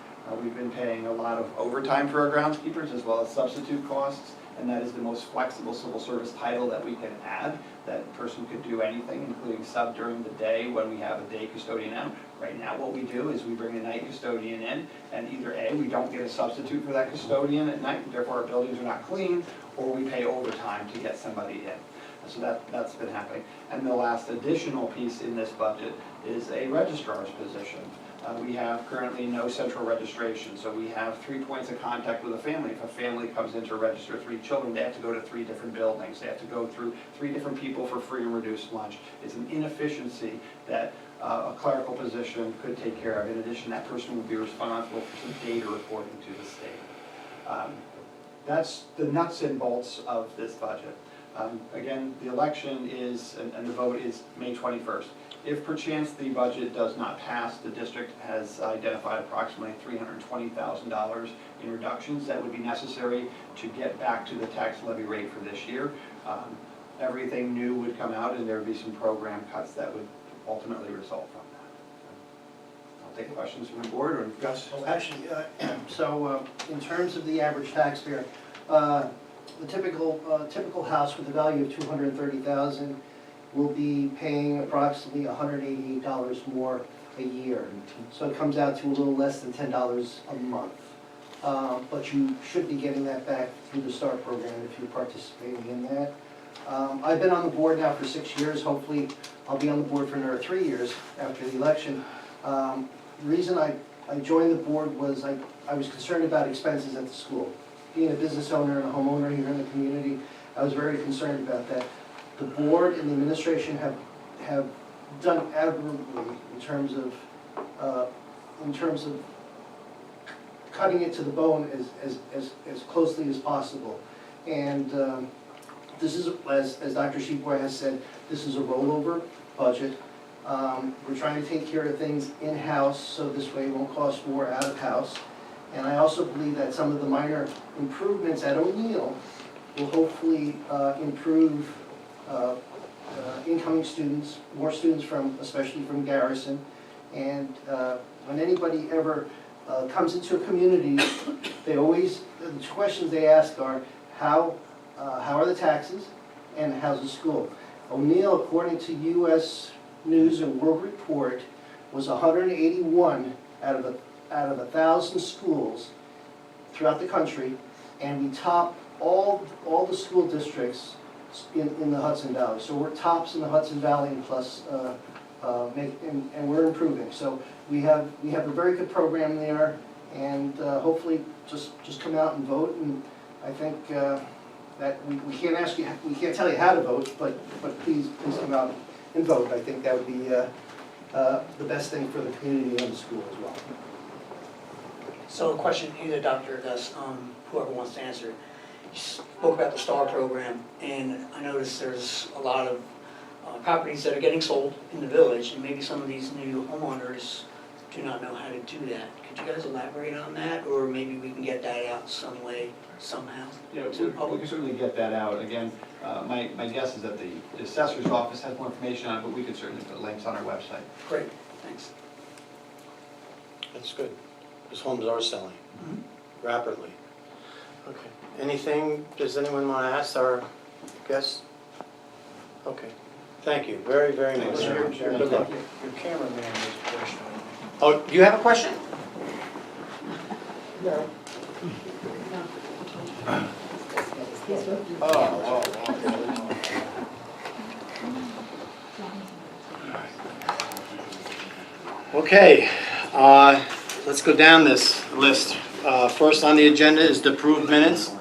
[SPEAKER 9] We've been paying a lot of overtime for our groundskeepers as well as substitute costs, and that is the most flexible civil service title that we can add. That person could do anything, including sub during the day when we have a day custodian out. Right now what we do is we bring a night custodian in, and either A, we don't get a substitute for that custodian at night, therefore our buildings are not clean, or we pay overtime to get somebody in. So that's been happening. And the last additional piece in this budget is a registrar's position. We have currently no central registration, so we have 3 points of contact with a family. If a family comes in to register 3 children, they have to go to 3 different buildings. They have to go through 3 different people for free and reduced lunch. It's an inefficiency that a clerical position could take care of. In addition, that person will be responsible for some data reporting to the state. That's the nuts and bolts of this budget. Again, the election is, and the vote is May 21st. If perchance the budget does not pass, the district has identified approximately $320,000 in reductions that would be necessary to get back to the tax levy rate for this year. Everything new would come out, and there would be some program cuts that would ultimately result from that. I'll take questions from the board, or Gus?
[SPEAKER 10] Well, actually, in terms of the average taxpayer, the typical house with a value of $230,000 will be paying approximately $188 more a year. So it comes out to a little less than $10 a month. But you should be getting that back through the START program if you're participating in that. I've been on the board now for 6 years. Hopefully I'll be on the board for another 3 years after the election. The reason I joined the board was I was concerned about expenses at the school. Being a business owner and a homeowner here in the community, I was very concerned about that. The board and the administration have done admirably in terms of cutting it to the bone as closely as possible. And this is, as Dr. Sheepboy has said, this is a rollover budget. We're trying to take care of things in-house, so this way it won't cost more out of house. And I also believe that some of the minor improvements at O'Neill will hopefully improve incoming students, more students from, especially from Garrison. And when anybody ever comes into a community, they always, the two questions they ask are, how are the taxes and how's the school? O'Neill, according to US News and World Report, was 181 out of 1,000 schools throughout the country, and we top all the school districts in the Hudson Valley. So we're tops in the Hudson Valley, and plus, and we're improving. So we have a very good program there, and hopefully just come out and vote. And I think that we can't ask you, we can't tell you how to vote, but please come out and vote. I think that would be the best thing for the community and the school as well.
[SPEAKER 7] So a question, either Dr. or Gus, whoever wants to answer. You spoke about the STAR program, and I noticed there's a lot of properties that are getting sold in the village, and maybe some of these new homeowners do not know how to do that. Could you guys elaborate on that, or maybe we can get that out some way, somehow?
[SPEAKER 9] Yeah,
[SPEAKER 7] to the
[SPEAKER 9] we
[SPEAKER 7] public?
[SPEAKER 9] can certainly get that out. Again, my guess is that the assessor's office has more information on it, but we could certainly put links on our website.
[SPEAKER 7] Great, thanks.
[SPEAKER 1] That's good, because homes are selling rapidly. Okay, anything, does anyone want to ask our guests? Okay, thank you, very, very much.
[SPEAKER 9] Thank you.
[SPEAKER 1] Good luck.
[SPEAKER 4] Your cameraman has a question.
[SPEAKER 1] Oh, do you have a question? Okay, let's go down this list. First on the agenda is the approved minutes.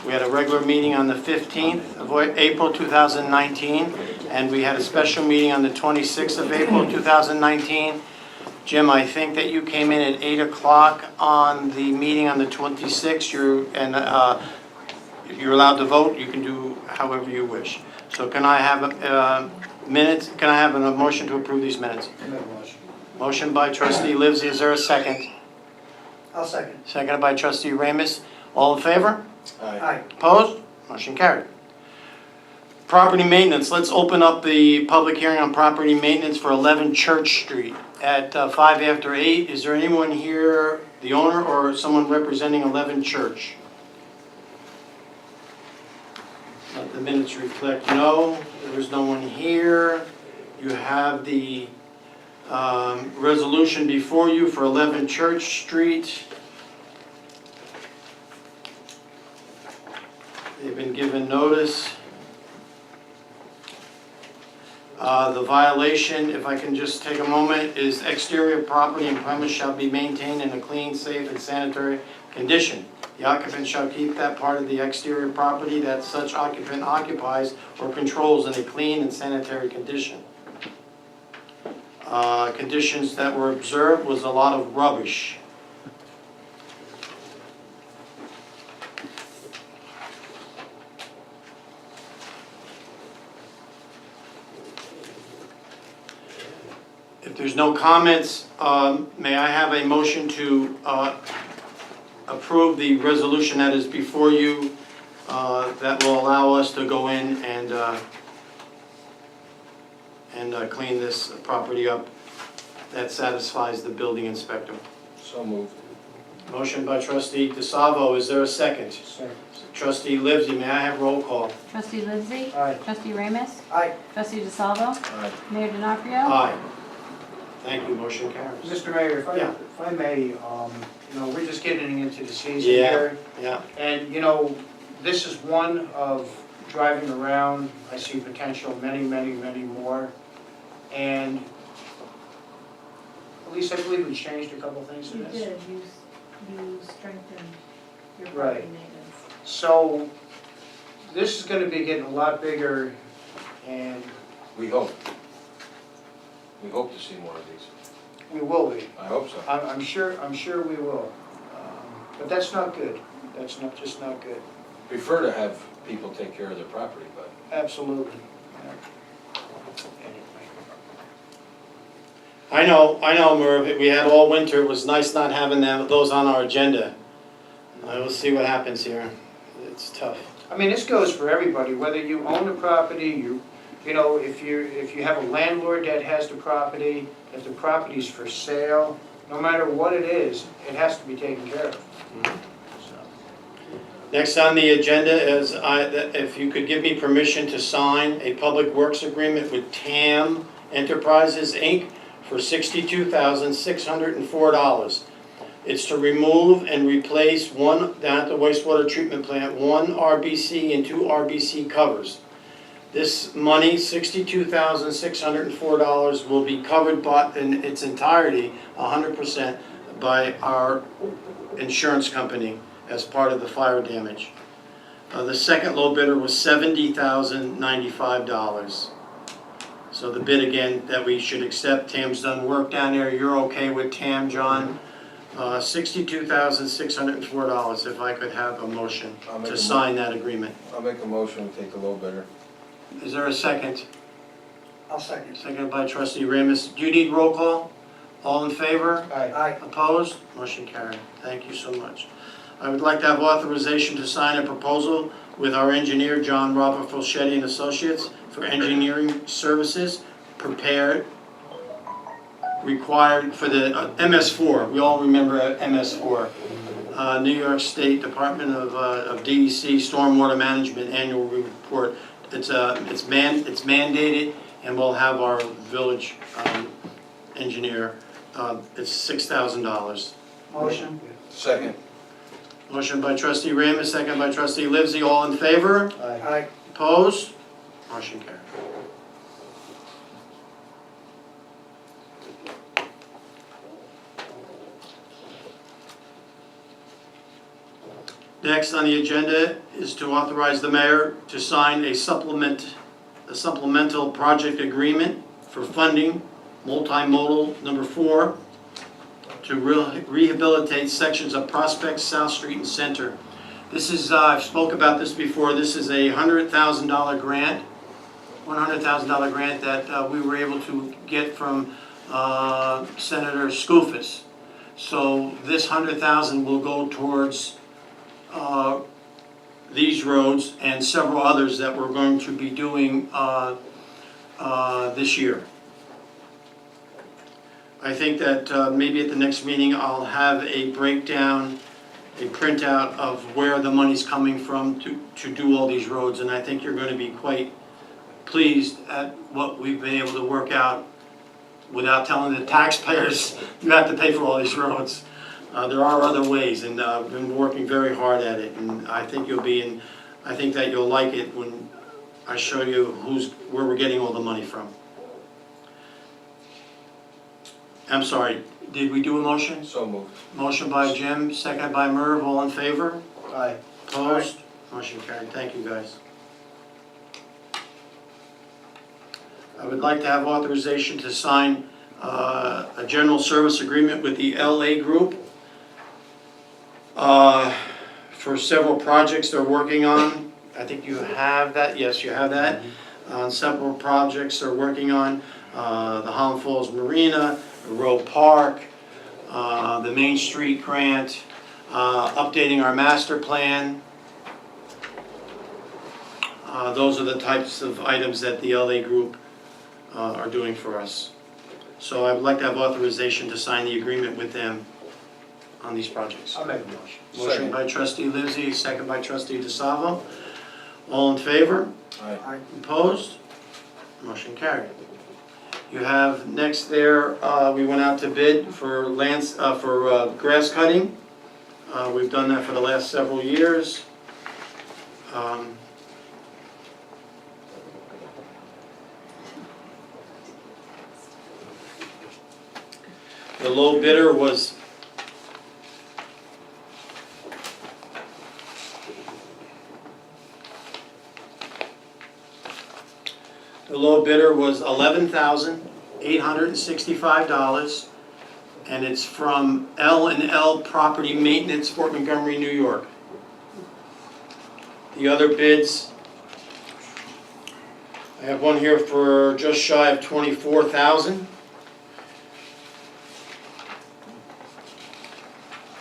[SPEAKER 1] We had a regular meeting on the 15th of April 2019, and we had a special meeting on the 26th of April 2019. Jim, I think that you came in at 8 o'clock on the meeting on the 26th. You're allowed to vote. You can do however you wish. So can I have minutes? Can I have a motion to approve these minutes? Motion by Trustee Livesey. Is there a second?
[SPEAKER 7] I'll second.
[SPEAKER 1] Seconded by Trustee Ramus. All in favor?
[SPEAKER 7] Aye.
[SPEAKER 1] Opposed? Motion carried. Property maintenance. Let's open up the public hearing on property maintenance for 11 Church Street at 5 after 8. Is there anyone here, the owner or someone representing 11 Church? Let the minutes reflect no. There is no one here. You have the resolution before you for 11 Church Street. They've been given notice. The violation, if I can just take a moment, is exterior property and premise shall be maintained in a clean, safe, and sanitary condition. The occupant shall keep that part of the exterior property that such occupant occupies or controls in a clean and sanitary condition. Conditions that were observed was a lot of rubbish. If there's no comments, may I have a motion to approve the resolution that is before you that will allow us to go in and clean this property up that satisfies the building inspector?
[SPEAKER 11] So moved.
[SPEAKER 1] Motion by Trustee DeSalvo. Is there a second?
[SPEAKER 4] Second.
[SPEAKER 1] Trustee Livesey, may I have roll call?
[SPEAKER 5] Trustee Livesey?
[SPEAKER 4] Aye.
[SPEAKER 5] Trustee Ramus?
[SPEAKER 7] Aye.
[SPEAKER 5] Trustee DeSalvo?
[SPEAKER 11] Aye.
[SPEAKER 5] Mayor DiNapoli?
[SPEAKER 1] Aye. Thank you, motion carries.
[SPEAKER 4] Mr. Mayor,
[SPEAKER 1] Yeah.
[SPEAKER 4] if I may, we're just getting into the season
[SPEAKER 1] Yeah.
[SPEAKER 4] here.
[SPEAKER 1] Yeah,
[SPEAKER 4] And, this is one of driving around, I see potential, many, many, many more. And at least I believe we changed a couple things in
[SPEAKER 5] You
[SPEAKER 4] this.
[SPEAKER 5] did, you strengthened your
[SPEAKER 4] Right.
[SPEAKER 5] property maintenance.
[SPEAKER 4] So this is gonna be getting a lot bigger, and
[SPEAKER 11] We hope. We hope to see more of these.
[SPEAKER 4] we will be.
[SPEAKER 11] I hope so.
[SPEAKER 4] I'm sure we will. But that's not good. That's just not good.
[SPEAKER 11] Prefer to have people take care of their property, but
[SPEAKER 4] Absolutely.
[SPEAKER 1] I know, Merv, we had all winter, it was nice not having those on our agenda. We'll see what happens here. It's tough.
[SPEAKER 4] I mean, this goes for everybody, whether you own a property, you know, if you have a landlord that has the property, if the property's for sale, no matter what it is, it has to be taken care of. So,
[SPEAKER 1] Next on the agenda is, if you could give me permission to sign a public works agreement with TAM Enterprises, Inc. for $62,604. It's to remove and replace down at the wastewater treatment plant, 1 RBC and 2 RBC covers. This money, $62,604, will be covered in its entirety, 100%, by our insurance company as part of the fire damage. The second low bidder was $70,095. So the bid again that we should accept, Tam's done work down there, you're okay with Tam, John? $62,604, if I could have a motion to sign that agreement.
[SPEAKER 11] I'll make a motion to take the low bidder.
[SPEAKER 1] Is there a second?
[SPEAKER 7] I'll second.
[SPEAKER 1] Seconded by trustee Ramus. Do you need roll call? All in favor?
[SPEAKER 7] Aye.
[SPEAKER 1] Opposed? Motion carried. Thank you so much. I would like to have authorization to sign a proposal with our engineer, John Robert Fulchetti and Associates, for engineering services prepared, required for the MS4. We all remember MS4. New York State Department of DEC Stormwater Management Annual Report. It's mandated, and we'll have our village engineer. It's $6,000.
[SPEAKER 7] Motion.
[SPEAKER 11] Second.
[SPEAKER 1] Motion by trustee Ramus, second by trustee Livesey. All in favor?
[SPEAKER 7] Aye.
[SPEAKER 1] Opposed? Motion carried. Next on the agenda is to authorize the mayor to sign a supplemental project agreement for funding multimodal number 4 to rehabilitate sections of Prospect, South Street, and Center. This is, I've spoke about this before, this is a $100,000 grant, $100,000 grant that we were able to get from Senator Skoufis. So this $100,000 will go towards these roads and several others that we're going to be doing this year. I think that maybe at the next meeting I'll have a breakdown, a printout of where the money's coming from to do all these roads, and I think you're going to be quite pleased at what we've been able to work out without telling the taxpayers you have to pay for all these roads. There are other ways, and we've been working very hard at it, and I think I think that you'll like it when I show you where we're getting all the money from. I'm sorry, did we do a motion?
[SPEAKER 11] So moved.
[SPEAKER 1] Motion by Jim, second by Merv, all in favor?
[SPEAKER 10] Aye.
[SPEAKER 1] Opposed? Motion carried, thank you guys. I would like to have authorization to sign a general service agreement with the LA Group for several projects they're working on. I think you have that, yes, you have that. On several projects they're working on, the Holland Falls Marina, Rowe Park, the Main Street grant, updating our master plan. Those are the types of items that the LA Group are doing for us. So I would like to have authorization to sign the agreement with them on these projects.
[SPEAKER 4] I'll make a motion.
[SPEAKER 1] Motion by trustee Livesey, second by trustee DeSalvo. All in favor?
[SPEAKER 11] Aye.
[SPEAKER 1] Opposed? Motion carried. You have next there, we went out to bid for grass cutting. We've done that for the last several years. The low bidder was $11,865, and it's from L&L Property Maintenance, Fort Montgomery, New York. The other bids, I have one here for just shy of $24,000.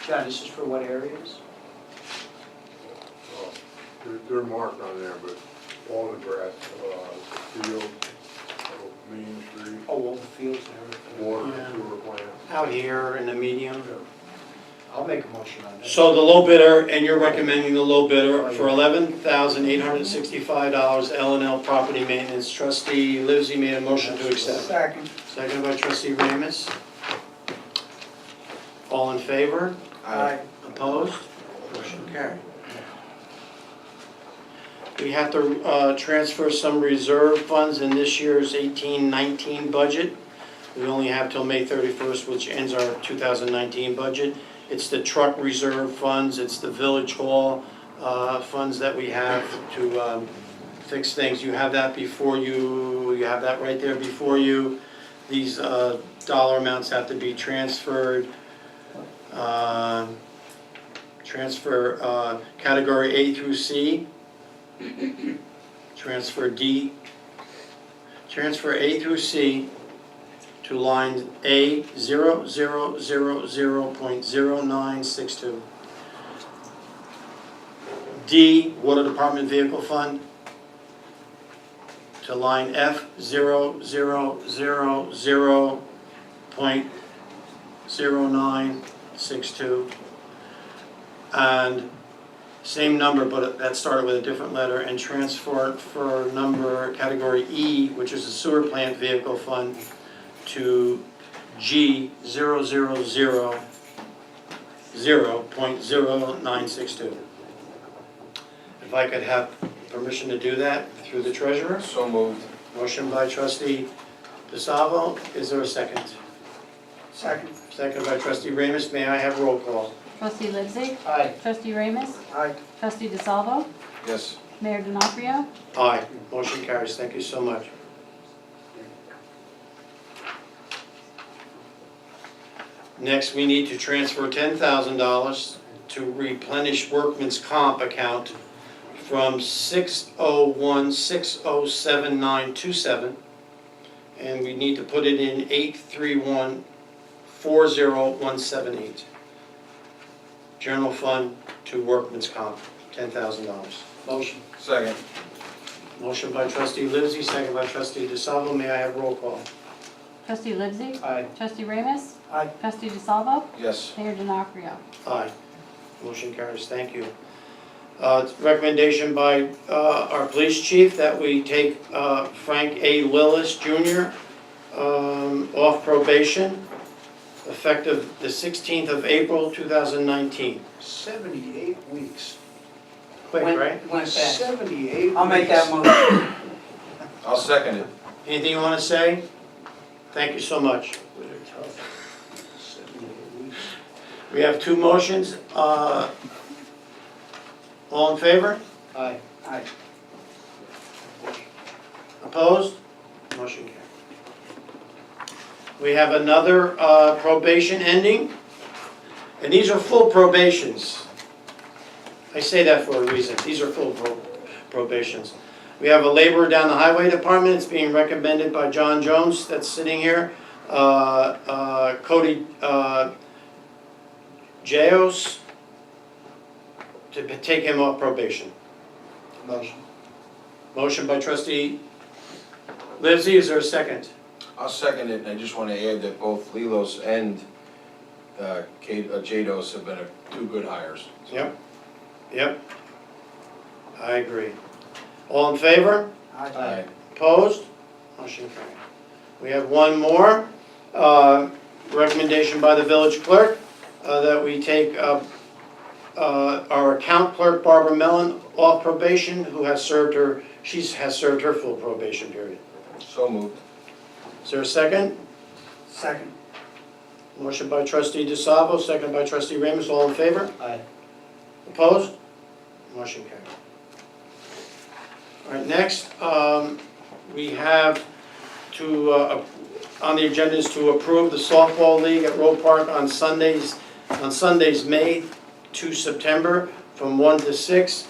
[SPEAKER 4] John, this is for what areas?
[SPEAKER 12] They're marked on there, but
[SPEAKER 11] all the grass, field, Main Street,
[SPEAKER 4] Oh, all the fields and everything.
[SPEAKER 11] water,
[SPEAKER 1] Yeah.
[SPEAKER 11] sewer plant.
[SPEAKER 1] Out here in the medium.
[SPEAKER 4] I'll make a motion on that.
[SPEAKER 1] So the low bidder, and you're recommending the low bidder for $11,865, L&L Property Maintenance. Trustee Livesey made a motion to accept.
[SPEAKER 7] Second.
[SPEAKER 1] Seconded by trustee Ramus. All in favor?
[SPEAKER 7] Aye.
[SPEAKER 1] Opposed? Motion carried. We have to transfer some reserve funds in this year's 18-19 budget. We only have till May 31st, which ends our 2019 budget. It's the truck reserve funds, it's the village hall funds that we have to fix things. You have that before you, you have that right there before you. These dollar amounts have to be transferred. Transfer category A through C. Transfer D. Transfer A through C to line A 0000.0962. D, Water Department Vehicle Fund, to line F 0000.0962. And same number, but that started with a different letter, and transfer for number category E, which is the sewer plant vehicle fund, to G 0000.0962. If I could have permission to do that through the treasurer.
[SPEAKER 11] So moved.
[SPEAKER 1] Motion by trustee DeSalvo, is there a second?
[SPEAKER 7] Second.
[SPEAKER 1] Second by trustee Ramus, may I have roll call?
[SPEAKER 5] Trustee Livesey?
[SPEAKER 4] Aye.
[SPEAKER 5] Trustee Ramus?
[SPEAKER 7] Aye.
[SPEAKER 5] Trustee DeSalvo?
[SPEAKER 11] Yes.
[SPEAKER 5] Mayor D'Onofrio?
[SPEAKER 1] Aye, motion carries, thank you so much. Next, we need to transfer $10,000 to replenish workman's comp account from 601-607-927, and we need to put it in 831-40178. General fund to workman's comp, $10,000.
[SPEAKER 4] Motion.
[SPEAKER 11] Second.
[SPEAKER 1] Motion by trustee Livesey, second by trustee DeSalvo. May I have roll call?
[SPEAKER 5] Trustee Livesey?
[SPEAKER 4] Aye.
[SPEAKER 5] Trustee Ramus?
[SPEAKER 7] Aye.
[SPEAKER 5] Trustee DeSalvo?
[SPEAKER 11] Yes.
[SPEAKER 5] Mayor D'Onofrio?
[SPEAKER 1] Aye. Motion carries, thank you. Recommendation by our police chief that we take Frank A. Willis Jr. Off probation, effective the 16th of April, 2019.
[SPEAKER 4] 78 weeks.
[SPEAKER 1] Quick, right?
[SPEAKER 7] Went fast.
[SPEAKER 4] 78 weeks.
[SPEAKER 7] I'll make that motion.
[SPEAKER 11] I'll second it.
[SPEAKER 1] Anything you want to say? Thank you so much.
[SPEAKER 4] 78 weeks.
[SPEAKER 1] We have two motions. All in favor?
[SPEAKER 4] Aye.
[SPEAKER 7] Aye.
[SPEAKER 1] Opposed? Motion carried. We have another probation ending, and these are full probations. I say that for a reason. These are full probations. We have a laborer down the highway department. It's being recommended by John Jones that's sitting here. Cody Jayos, to take him off probation.
[SPEAKER 4] Motion.
[SPEAKER 1] Motion by trustee Livesey, is there a second?
[SPEAKER 11] I'll second it, and I just want to add that both Lilos and Jados have been two good hires.
[SPEAKER 1] Yep. Yep. I agree. All in favor?
[SPEAKER 11] Aye.
[SPEAKER 1] Opposed? Motion carried. We have one more. Recommendation by the village clerk that we take our account clerk Barbara Mellon off probation, who has served her, has served her full probation period.
[SPEAKER 11] So moved.
[SPEAKER 1] Is there a second?
[SPEAKER 7] Second.
[SPEAKER 1] Motion by trustee DeSalvo, second by trustee Ramus. All in favor?
[SPEAKER 4] Aye.
[SPEAKER 1] Opposed? Motion carried. All right, next, we have to, on the agenda is to approve the softball league at Roe Park on Sundays, May to September, from 1 to 6.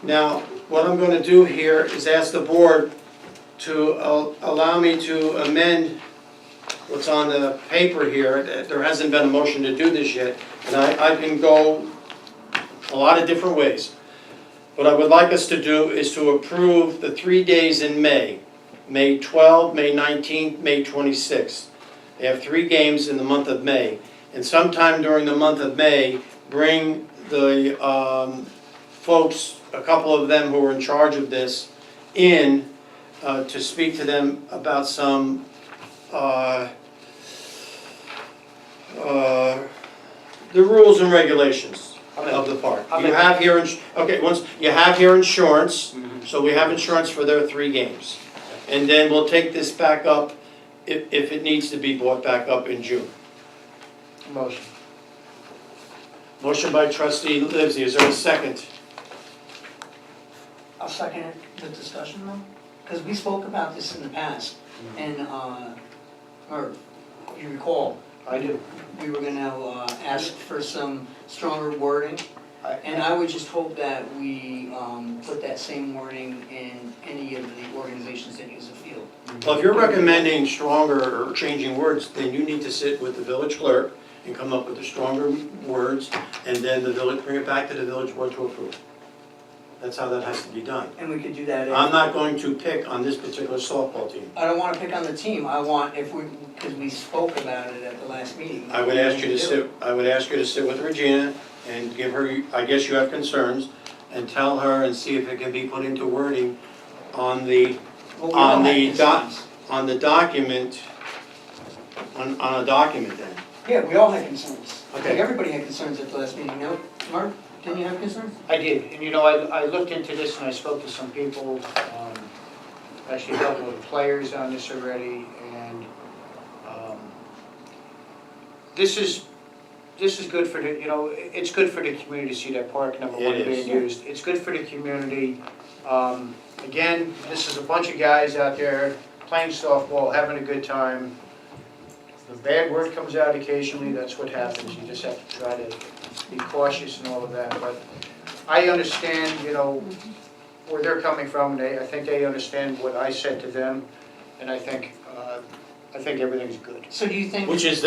[SPEAKER 1] Now, what I'm going to do here is ask the board to allow me to amend what's on the paper here. There hasn't been a motion to do this yet, and I can go a lot of different ways. what I would like us to do is to approve the 3 days in May. May 12, May 19th, May 26th. They have 3 games in the month of May. And sometime during the month of May, bring the folks, a couple of them who are in charge of this, in to speak to them about some the rules and regulations of the park. You have here, you have here insurance, so we have insurance for their 3 games. And then we'll take this back up if it needs to be brought back up in June.
[SPEAKER 4] Motion.
[SPEAKER 1] Motion by trustee Livesey, is there a second?
[SPEAKER 7] I'll second the discussion though, because we spoke about this in the past, and, or, if you recall,
[SPEAKER 4] I do.
[SPEAKER 7] we were gonna, ask for some stronger wording, and I would just hope that we, put that same wording in any of the organizations that use the field.
[SPEAKER 1] Well, if you're recommending stronger or changing words, then you need to sit with the village clerk and come up with the stronger words, and then the village, bring it back to the village board to approve. That's how that has to be done.
[SPEAKER 7] And we could do that.
[SPEAKER 1] I'm not going to pick on this particular softball team.
[SPEAKER 7] I don't wanna pick on the team, I want, if we, because we spoke about it at the last meeting.
[SPEAKER 1] I would ask you to sit with Regina and give her, I guess you have concerns, and tell her and see if it can be put into wording on the,
[SPEAKER 7] Well, we all had concerns.
[SPEAKER 1] on the document, on a document then.
[SPEAKER 7] Yeah, we all had concerns. I
[SPEAKER 1] Okay.
[SPEAKER 7] think everybody had concerns at the last meeting, no? Mark, didn't you have concerns?
[SPEAKER 4] I did, and you know, I looked into this and I spoke to some people, actually dealt with players on this already, and this is good for the, you know, it's good for the community to see that park, number one,
[SPEAKER 1] It is.
[SPEAKER 4] being used. It's good for the community. Again, this is a bunch of guys out there playing softball, having a good time. The bad word comes out occasionally, that's what happens, you just have to try to be cautious and all of that, but I understand, you know, where they're coming from, I think they understand what I said to them, and I think everything's good.
[SPEAKER 7] So do you think?
[SPEAKER 1] Which is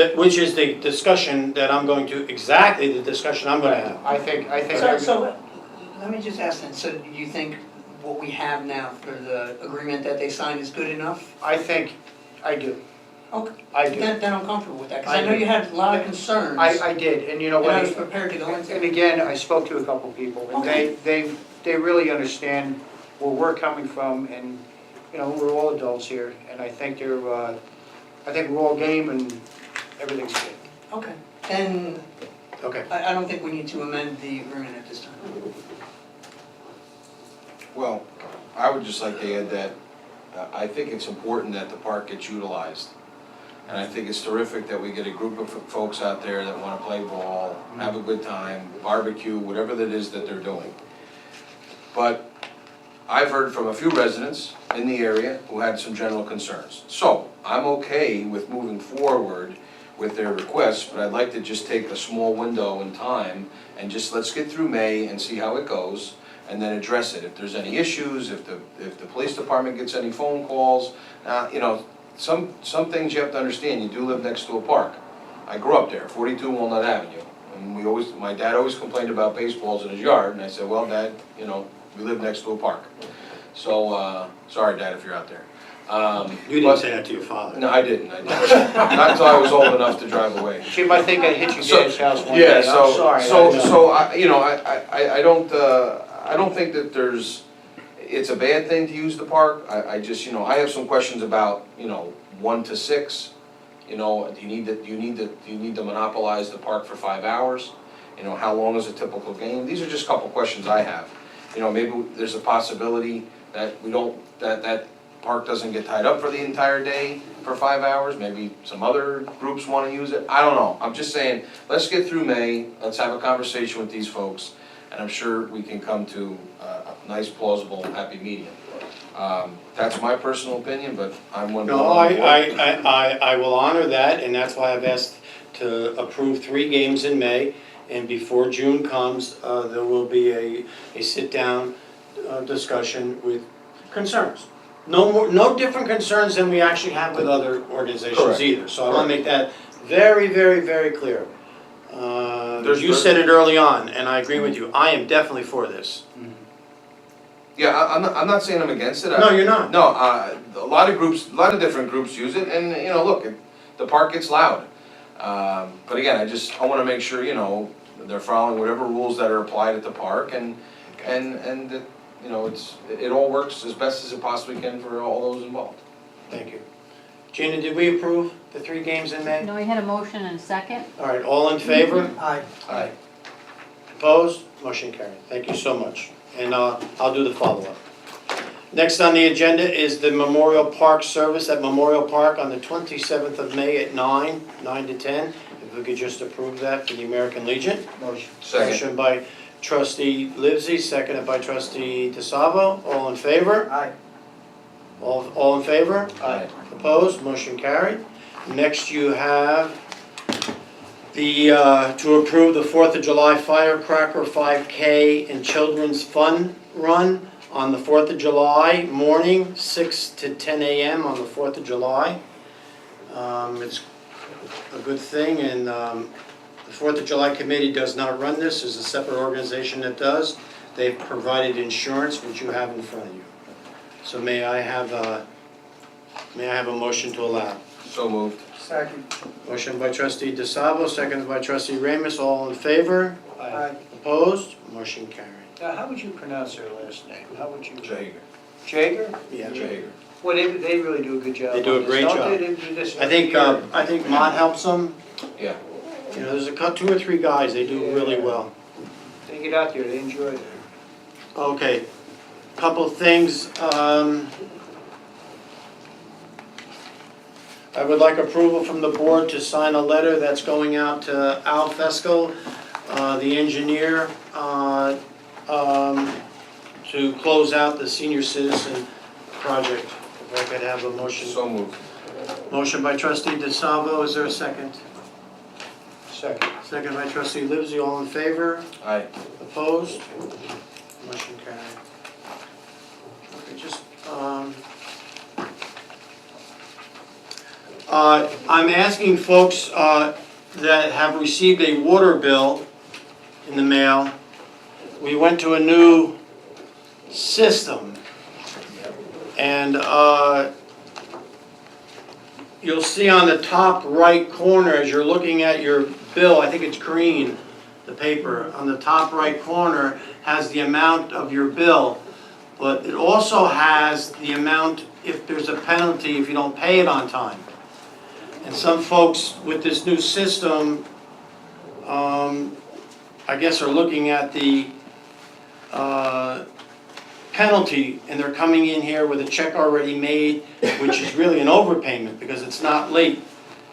[SPEAKER 1] the discussion that I'm going to, exactly the discussion I'm gonna have.
[SPEAKER 4] I think.
[SPEAKER 7] So, let me just ask then, so do you think what we have now for the agreement that they signed is good enough?
[SPEAKER 4] I do.
[SPEAKER 7] Okay,
[SPEAKER 4] I do.
[SPEAKER 7] then I'm comfortable with that, because
[SPEAKER 4] I
[SPEAKER 7] I know
[SPEAKER 4] do.
[SPEAKER 7] you had a lot of concerns.
[SPEAKER 4] I did, and you know
[SPEAKER 7] And I
[SPEAKER 4] what?
[SPEAKER 7] was prepared to go into
[SPEAKER 4] And
[SPEAKER 7] it.
[SPEAKER 4] again, I spoke to a couple people, and they really understand where we're coming from, and, you know, we're all adults here, and I think we're all game and everything's good.
[SPEAKER 7] Okay, then
[SPEAKER 1] Okay.
[SPEAKER 7] I don't think we need to amend the agreement at this time.
[SPEAKER 11] Well, I would just like to add that I think it's important that the park gets utilized. And I think it's terrific that we get a group of folks out there that want to play ball, have a good time, barbecue, whatever that is that they're doing. But I've heard from a few residents in the area who had some general concerns. So I'm okay with moving forward with their requests, but I'd like to just take a small window in time and just let's get through May and see how it goes, and then address it. If there's any issues, if the police department gets any phone calls, you know, some things you have to understand. You do live next to a park. I grew up there, 42 Walnut Avenue, and my dad always complained about baseballs in his yard, and I said, well, Dad, you know, we live next to a park. So, sorry, Dad, if you're out there.
[SPEAKER 1] You didn't say that to your father.
[SPEAKER 11] No, I didn't. Not until I was old enough to drive away.
[SPEAKER 4] She might think I hit your
[SPEAKER 11] So-
[SPEAKER 4] dad's house one
[SPEAKER 11] Yeah,
[SPEAKER 4] day, I'm sorry.
[SPEAKER 11] I don't think that it's a bad thing to use the park. I just, you know, I have some questions about, you know, 1 to 6. You know, do you need to monopolize the park for 5 hours? You know, how long is a typical game? These are just a couple questions I have. You know, maybe there's a possibility that that park doesn't get tied up for the entire day for 5 hours. Maybe some other groups want to use it. I don't know. I'm just saying, let's get through May. Let's have a conversation with these folks, and I'm sure we can come to a nice, plausible, happy medium. That's my personal opinion, but I'm one.
[SPEAKER 1] No, I will honor that, and that's why I've asked to approve 3 games in May, and before June comes, there will be a sit-down discussion with concerns. No different concerns than we actually have with other organizations
[SPEAKER 11] Correct.
[SPEAKER 1] either, so I want to make that very, very, very clear. You
[SPEAKER 11] There's-
[SPEAKER 1] said it early on, and I agree with you, I am definitely for this.
[SPEAKER 11] Yeah, I'm not saying I'm against it.
[SPEAKER 1] No, you're not.
[SPEAKER 11] No, a lot of different groups use it, and, you know, look, the park gets loud. But again, I wanna make sure, you know, they're following whatever rules that are applied at the park, and that, you know, it all works as best as it possibly can for all those involved.
[SPEAKER 1] Thank you. Gina, did we approve the 3 games in May?
[SPEAKER 5] No, we had a motion and a second.
[SPEAKER 1] All right, all in favor?
[SPEAKER 7] Aye.
[SPEAKER 11] Aye.
[SPEAKER 1] Opposed? Motion carried. Thank you so much. And I'll do the follow-up. Next on the agenda is the Memorial Park service at Memorial Park on the 27th of May at 9 to 10. If we could just approve that for the American Legion.
[SPEAKER 7] Motion.
[SPEAKER 11] Second.
[SPEAKER 1] Motion by trustee Livesey, seconded by trustee DeSalvo. All in favor?
[SPEAKER 7] Aye.
[SPEAKER 1] All in favor?
[SPEAKER 11] Aye.
[SPEAKER 1] Opposed? Motion carried. Next you have the, to approve the 4th of July Firecracker 5K and Children's Fun Run on the 4th of July morning, 6 to 10 a.m. on the 4th of July. It's a good thing, and the 4th of July Committee does not run this. There's a separate organization that does. They've provided insurance, which you have in front of you. So may I have a motion to allow?
[SPEAKER 11] So moved.
[SPEAKER 7] Second.
[SPEAKER 1] Motion by trustee DeSalvo, seconded by trustee Ramus. All in favor?
[SPEAKER 7] Aye.
[SPEAKER 1] Opposed? Motion carried.
[SPEAKER 4] Now, how would you pronounce their last name? How would you?
[SPEAKER 11] Jaeger.
[SPEAKER 4] Jaeger?
[SPEAKER 1] Yeah.
[SPEAKER 11] Jaeger.
[SPEAKER 4] Well, they really do a good job.
[SPEAKER 1] They do a
[SPEAKER 4] on this,
[SPEAKER 1] great
[SPEAKER 4] don't
[SPEAKER 1] job.
[SPEAKER 4] they? They do this
[SPEAKER 1] I think,
[SPEAKER 4] every year.
[SPEAKER 1] I think Mott helps them.
[SPEAKER 11] Yeah.
[SPEAKER 1] You know, there's 2 or 3 guys, they do really well.
[SPEAKER 4] They get out there, they enjoy it.
[SPEAKER 1] Okay, couple things. I would like approval from the board to sign a letter that's going out to Al Fesco, the engineer, to close out the senior citizen project. If I could have a motion.
[SPEAKER 11] So moved.
[SPEAKER 1] Motion by trustee DeSalvo, is there a second?
[SPEAKER 4] Second.
[SPEAKER 1] Second by trustee Livesey, all in favor?
[SPEAKER 11] Aye.
[SPEAKER 1] Opposed? Motion carried. Okay, just, I'm asking folks that have received a water bill in the mail. We went to a new system, and you'll see on the top right corner as you're looking at your bill, I think it's green, the paper, on the top right corner has the amount of your bill, but it also has the amount if there's a penalty if you don't pay it on time. And some folks with this new system, I guess are looking at the penalty, and they're coming in here with a check already made, which is really an overpayment because it's not late.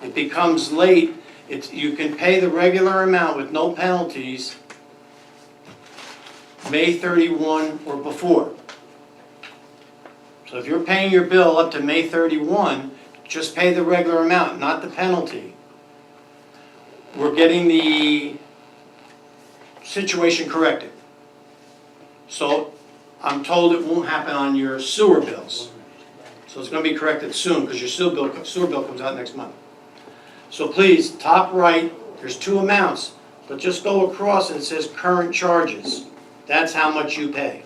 [SPEAKER 1] It becomes late, you can pay the regular amount with no penalties May 31 or before. So if you're paying your bill up to May 31, just pay the regular amount, not the penalty. We're getting the situation corrected. So I'm told it won't happen on your sewer bills. So it's going to be corrected soon because your sewer bill comes out next month. So please, top right, there's 2 amounts, but just go across and it says current charges. That's how much you pay.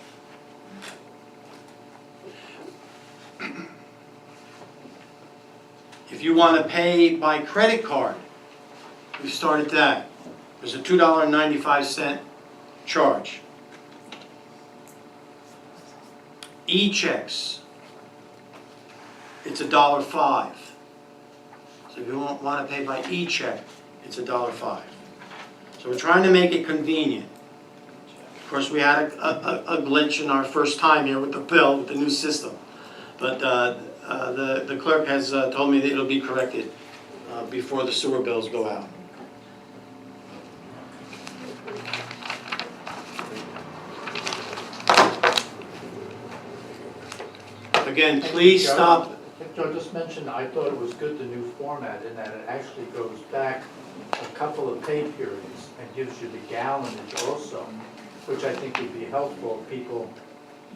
[SPEAKER 1] If you want to pay by credit card, we started that. There's a $2.95 charge. E-checks, it's $1.05. So if you want to pay by e-check, it's $1.05. So we're trying to make it convenient. Of course, we had a glitch in our first time here with the bill, with the new system. But the clerk has told me that it'll be corrected before the sewer bills go out. Again, please stop.
[SPEAKER 12] Joe just mentioned, I thought it was good, the new format, in that it actually goes back a couple of pay periods and gives you the gallonage also, which I think would be helpful if people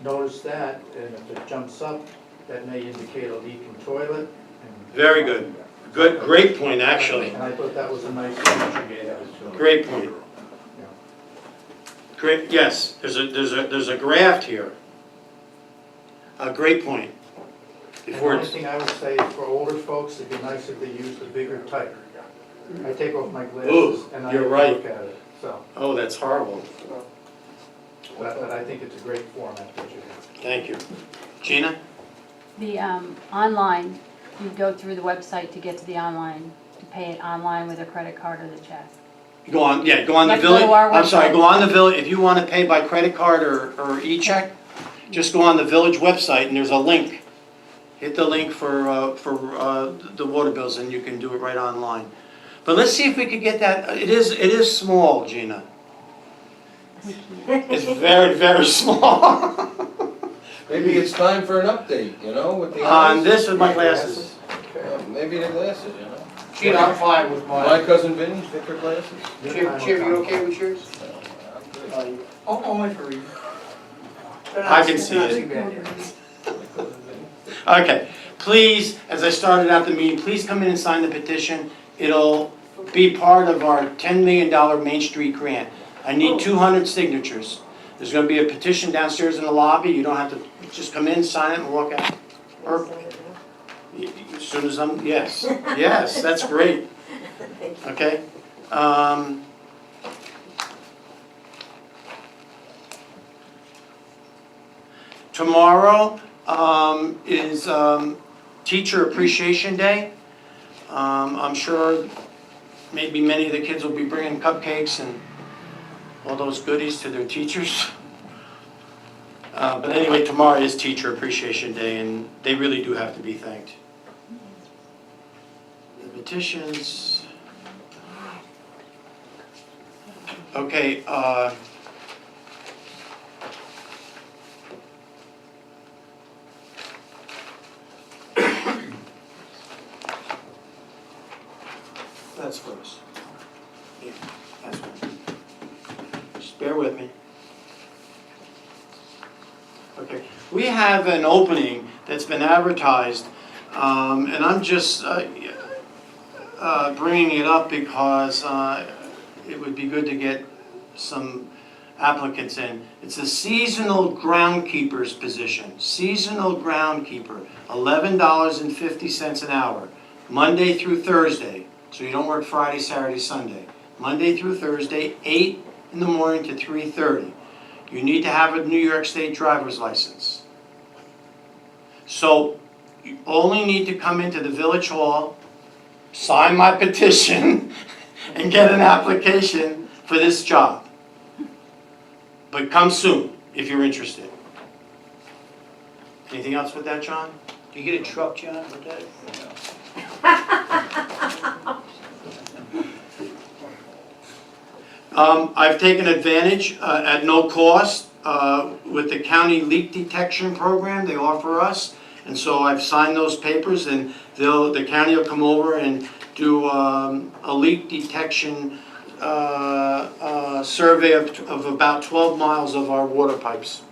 [SPEAKER 12] notice that, and if it jumps up, that may indicate a leaking toilet. And
[SPEAKER 1] Very good. Good, great point, actually.
[SPEAKER 12] And I thought that was a nice feature you gave us.
[SPEAKER 1] Great point. Great, yes, there's a graph here. A great point.
[SPEAKER 12] And the
[SPEAKER 1] Before
[SPEAKER 12] only
[SPEAKER 1] it's,
[SPEAKER 12] thing I would say, for older folks, it'd be nice if they used a bigger type. I take off my
[SPEAKER 1] Ooh,
[SPEAKER 12] glasses and I
[SPEAKER 1] you're
[SPEAKER 12] look
[SPEAKER 1] right.
[SPEAKER 12] at it, so,
[SPEAKER 1] oh, that's horrible.
[SPEAKER 12] but I think it's a great format that you have.
[SPEAKER 1] Thank you. Gina?
[SPEAKER 5] The, online, you go through the website to get to the online, to pay it online with a credit card or the check.
[SPEAKER 1] Go on, yeah, go on the
[SPEAKER 5] You have to go
[SPEAKER 1] village,
[SPEAKER 5] to our
[SPEAKER 1] I'm sorry,
[SPEAKER 5] website.
[SPEAKER 1] go on the village, if you want to pay by credit card or e-check, just go on the village website and there's a link. Hit the link for the water bills and you can do it right online. But let's see if we could get that, it is small, Gina.
[SPEAKER 5] We can't.
[SPEAKER 1] It's very, very small.
[SPEAKER 11] Maybe it's time for an update, you know, with the
[SPEAKER 1] On
[SPEAKER 11] eyes.
[SPEAKER 1] this with my glasses.
[SPEAKER 11] Maybe the glasses, you know.
[SPEAKER 4] Gene, I'm fine with
[SPEAKER 11] My
[SPEAKER 4] mine.
[SPEAKER 11] cousin Vinny, thicker glasses.
[SPEAKER 4] Jim, you okay with yours?
[SPEAKER 7] Oh, only for reading.
[SPEAKER 1] I can see it. Okay, please, as I started out the meeting, please come in and sign the petition. It'll be part of our $10 million Main Street grant. I need 200 signatures. There's gonna be a petition downstairs in the lobby. You don't have to, just come in, sign it, and walk out. Or, as soon as I'm, yes, yes, that's great. Okay? Tomorrow is Teacher Appreciation Day. I'm sure maybe many of the kids will be bringing cupcakes and all those goodies to their teachers. But anyway, tomorrow is Teacher Appreciation Day, and they really do have to be thanked. The petitions. Okay, that's for us. Yeah, that's one. Just bear with me. Okay, we have an opening that's been advertised, and I'm just bringing it up because it would be good to get some applicants in. It's a seasonal groundkeeper's position. Seasonal groundkeeper, $11.50 an hour, Monday through Thursday. So you don't work Friday, Saturday, Sunday. Monday through Thursday, 8 in the morning to 3:30. You need to have a New York State driver's license. So you only need to come into the Village Hall, sign my petition, and get an application for this job. But come soon, if you're interested. Anything else with that, John?
[SPEAKER 4] Do you get a truck, John, with that?
[SPEAKER 1] I've taken advantage at no cost with the county leak detection program they offer us. And so I've signed those papers and the county will come over and do a leak detection survey of about 12 miles of our water pipes.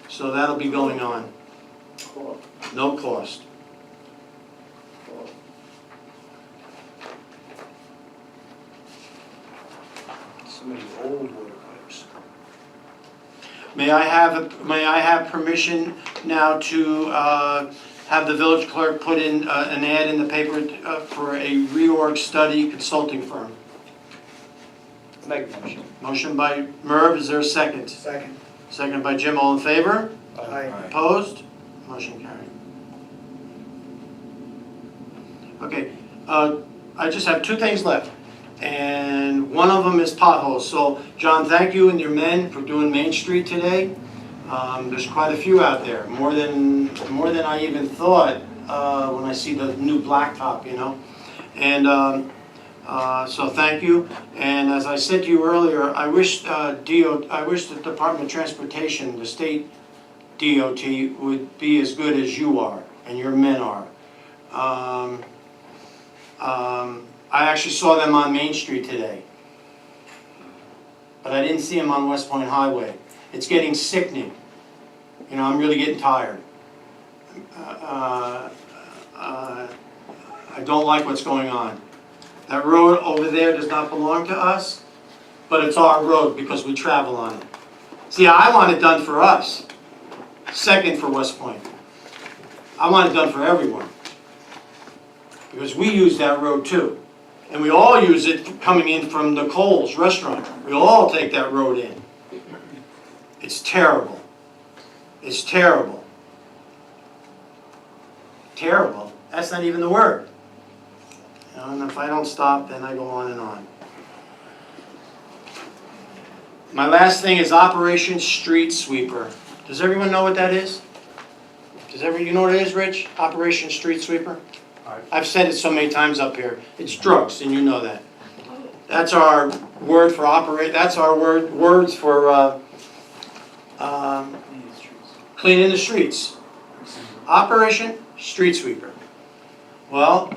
[SPEAKER 1] So that'll be going on. No cost.
[SPEAKER 4] So many old water pipes.
[SPEAKER 1] May I have permission now to have the village clerk put in an ad in the paper for a reorg study consulting firm?
[SPEAKER 4] Make a motion.
[SPEAKER 1] Motion by Merv, is there a second?
[SPEAKER 4] Second.
[SPEAKER 1] Second by Jim, all in favor?
[SPEAKER 4] Aye.
[SPEAKER 1] Opposed? Motion carried. Okay, I just have two things left, and one of them is potholes. So, John, thank you and your men for doing Main Street today. There's quite a few out there, more than I even thought when I see the new blacktop, you know. And so thank you. And as I said to you earlier, I wish the Department of Transportation, the state DOT, would be as good as you are and your men are. I actually saw them on Main Street today, but I didn't see them on West Point Highway. It's getting sickening. You know, I'm really getting tired. I don't like what's going on. That road over there does not belong to us, but it's our road because we travel on it. See, I want it done for us. Second for West Point. I want it done for everyone. Because we use that road too. And we all use it coming in from the Coles restaurant. We all take that road in. It's terrible. It's terrible. Terrible. That's not even the word. You know, and if I don't stop, then I go on and on. My last thing is Operation Street Sweeper. Does everyone know what that is? You know what it is, Rich? Operation Street Sweeper? I've said it so many times up here. It's drugs, and you know that. That's our word for that's our words for cleaning the streets. Operation Street Sweeper. Well,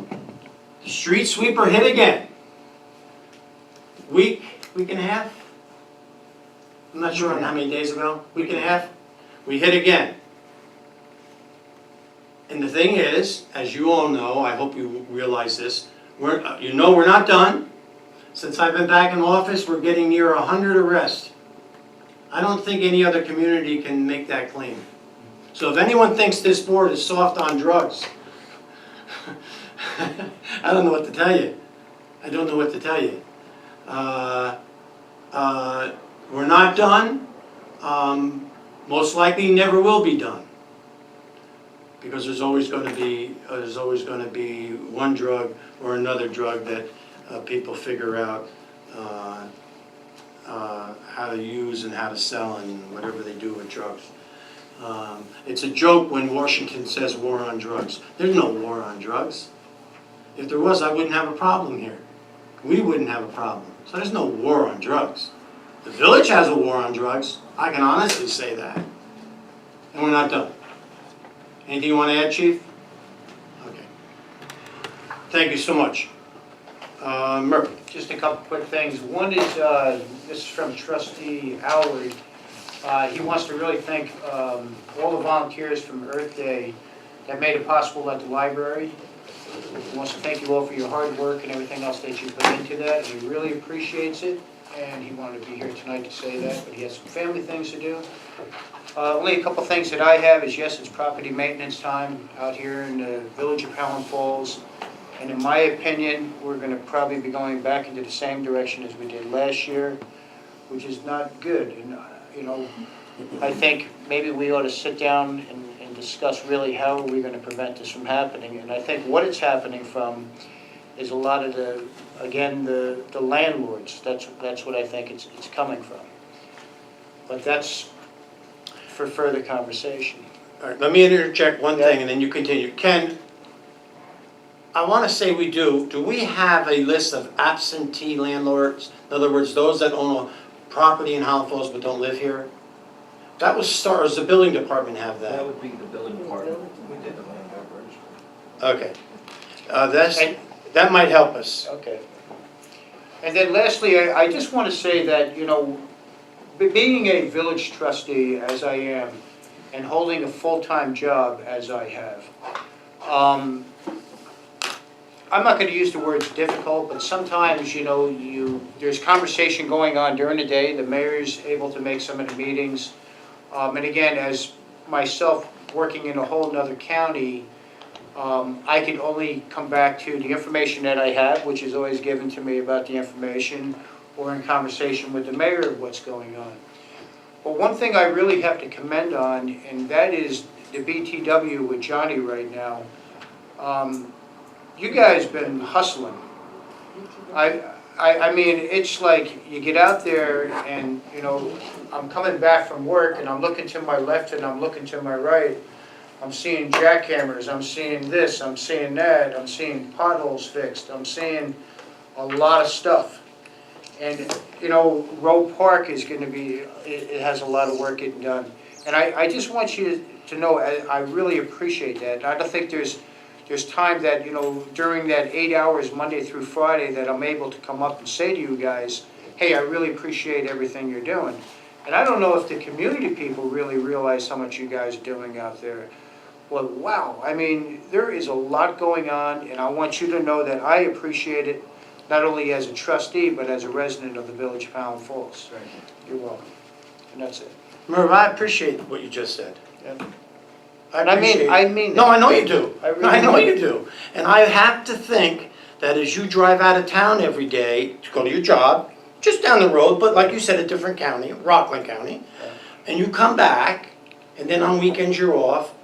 [SPEAKER 1] the street sweeper hit again. Week and a half? I'm not sure how many days ago. Week and a half? We hit again. And the thing is, as you all know, I hope you realize this, we're not done. Since I've been back in office, we're getting near 100 arrests. I don't think any other community can make that claim. So if anyone thinks this board is soft on drugs, I don't know what to tell you. I don't know what to tell you. We're not done. Most likely never will be done. Because there's always going to be one drug or another drug that people figure out how to use and how to sell and whatever they do with drugs. It's a joke when Washington says war on drugs. There's no war on drugs. If there was, I wouldn't have a problem here. We wouldn't have a problem. So there's no war on drugs. The village has a war on drugs. I can honestly say that. And we're not done. Anything you want to add, Chief? Okay. Thank you so much. Murphy.
[SPEAKER 4] Just a couple quick things. One is, this is from Trustee Howard. He wants to really thank all the volunteers from Earth Day that made it possible at the library. He wants to thank you all for your hard work and everything else that you put into that. He really appreciates it, and he wanted to be here tonight to say that, but he has some family things to do. Only a couple things that I have is, yes, it's property maintenance time out here in the village of Howland Falls. And in my opinion, we're going to probably be going back into the same direction as we did last year, which is not good. And, you know, I think maybe we ought to sit down and discuss really how are we going to prevent this from happening. And I think what it's happening from is a lot of the, again, the landlords. That's what I think it's coming from. But that's for further conversation.
[SPEAKER 1] All right, let me interject one thing and then you continue. Ken, I want to say we do. Do we have a list of absentee landlords? In other words, those that own a property in Howland Falls but don't live here? That was does the building department have that?
[SPEAKER 13] That would be the building department. We did the land coverage.
[SPEAKER 1] Okay. That might help us.
[SPEAKER 4] Okay. And then lastly, I just want to say that, you know, being a village trustee as I am and holding a full-time job as I have, I'm not going to use the words difficult, but sometimes, you know, there's conversation going on during the day. The mayor's able to make some of the meetings. And again, as myself working in a whole nother county, I can only come back to the information that I have, which is always given to me about the information, or in conversation with the mayor of what's going on. But one thing I really have to commend on, and that is the BTW with Johnny right now. You guys been hustling. I mean, it's like you get out there and, you know, I'm coming back from work and I'm looking to my left and I'm looking to my right. I'm seeing jackhammers, I'm seeing this, I'm seeing that, I'm seeing potholes fixed, I'm seeing a lot of stuff. And, you know, Roe Park is going to be, it has a lot of work getting done. And I just want you to know, I really appreciate that. I don't think there's time that, you know, during that 8 hours Monday through Friday that I'm able to come up and say to you guys, hey, I really appreciate everything you're doing. And I don't know if the community people really realize how much you guys are doing out there. But wow, I mean, there is a lot going on, and I want you to know that I appreciate it, not only as a trustee, but as a resident of the village of Howland Falls.
[SPEAKER 13] Thank you.
[SPEAKER 4] You're welcome. And that's it.
[SPEAKER 1] Merv, I appreciate what you just said.
[SPEAKER 4] Yeah. And I mean that.
[SPEAKER 1] No, I know you do.
[SPEAKER 4] I really
[SPEAKER 1] I know
[SPEAKER 4] do.
[SPEAKER 1] you do. And I have to think that as you drive out of town every day to go to your job, just down the road, but like you said, a different county, Rockland County, and you come back, and then on weekends you're off,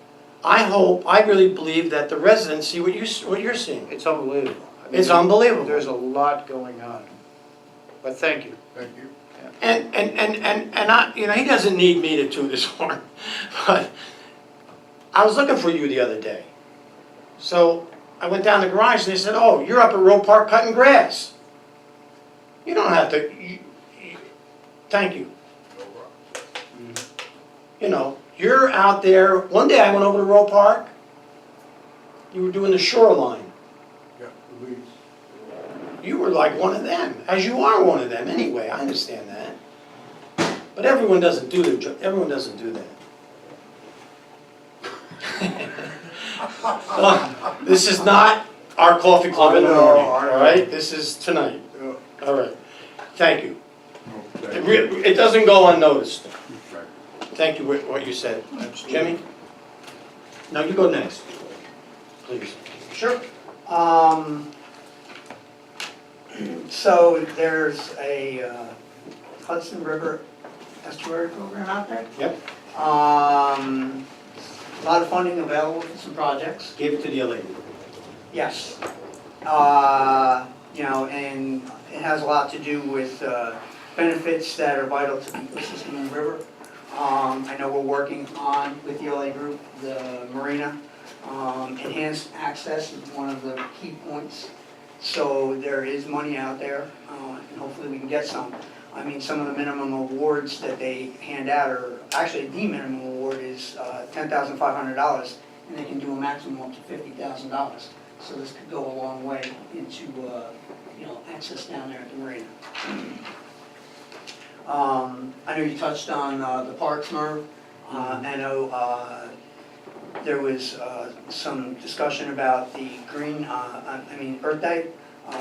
[SPEAKER 1] I really believe that the residents see what you're seeing.
[SPEAKER 4] It's unbelievable. I mean,
[SPEAKER 1] It's unbelievable.
[SPEAKER 4] There's a lot going on. But thank you.
[SPEAKER 13] Thank you.
[SPEAKER 1] And I, you know, he doesn't need me to toot his horn, but I was looking for you the other day. So I went down the garage and they said, oh, you're up at Roe Park cutting grass. You don't have to, thank you. You know, you're out there, one day I went over to Roe Park, you were doing the shoreline.
[SPEAKER 13] Yeah, Louise.
[SPEAKER 1] You were like one of them, as you are one of them anyway, I understand that. But everyone doesn't do their job, everyone doesn't do that. This is not our coffee club in the morning, all right? This is tonight, all right. Thank you. It doesn't go unnoticed. Thank you for what you said. Jimmy? No, you go next, please.
[SPEAKER 7] Sure. So there's a Hudson River Estuary Program out there.
[SPEAKER 1] Yep.
[SPEAKER 7] A lot of funding available for some projects.
[SPEAKER 1] Give it to the lady.
[SPEAKER 7] Yes. You know, and it has a lot to do with benefits that are vital to the ecosystem in the river. I know we're working on, with the LA group, the marina. Enhanced access is one of the key points. So there is money out there, and hopefully we can get some. I mean, some of the minimum awards that they hand out are, actually the minimum award is $10,500, and they can do a maximum up to $50,000. So this could go a long way into, you know, access down there at the marina. I know you touched on the parks, Merv. I know there was some discussion about the green, Earth Day.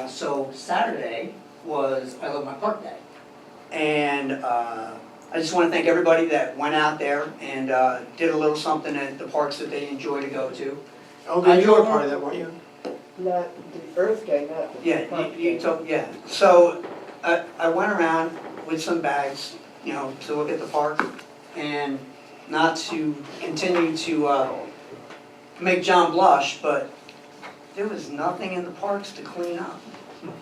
[SPEAKER 7] So Saturday was I Love My Park Day. And I just want to thank everybody that went out there and did a little something at the parks that they enjoy to go to.
[SPEAKER 1] Oh, you were part of that, weren't you?
[SPEAKER 8] Not the Earth Day, not the.
[SPEAKER 7] Yeah,
[SPEAKER 8] Park
[SPEAKER 7] you
[SPEAKER 8] Day.
[SPEAKER 7] took, yeah. So I went around with some bags, you know, to look at the park, and not to continue to make John blush, but there was nothing in the parks to clean up.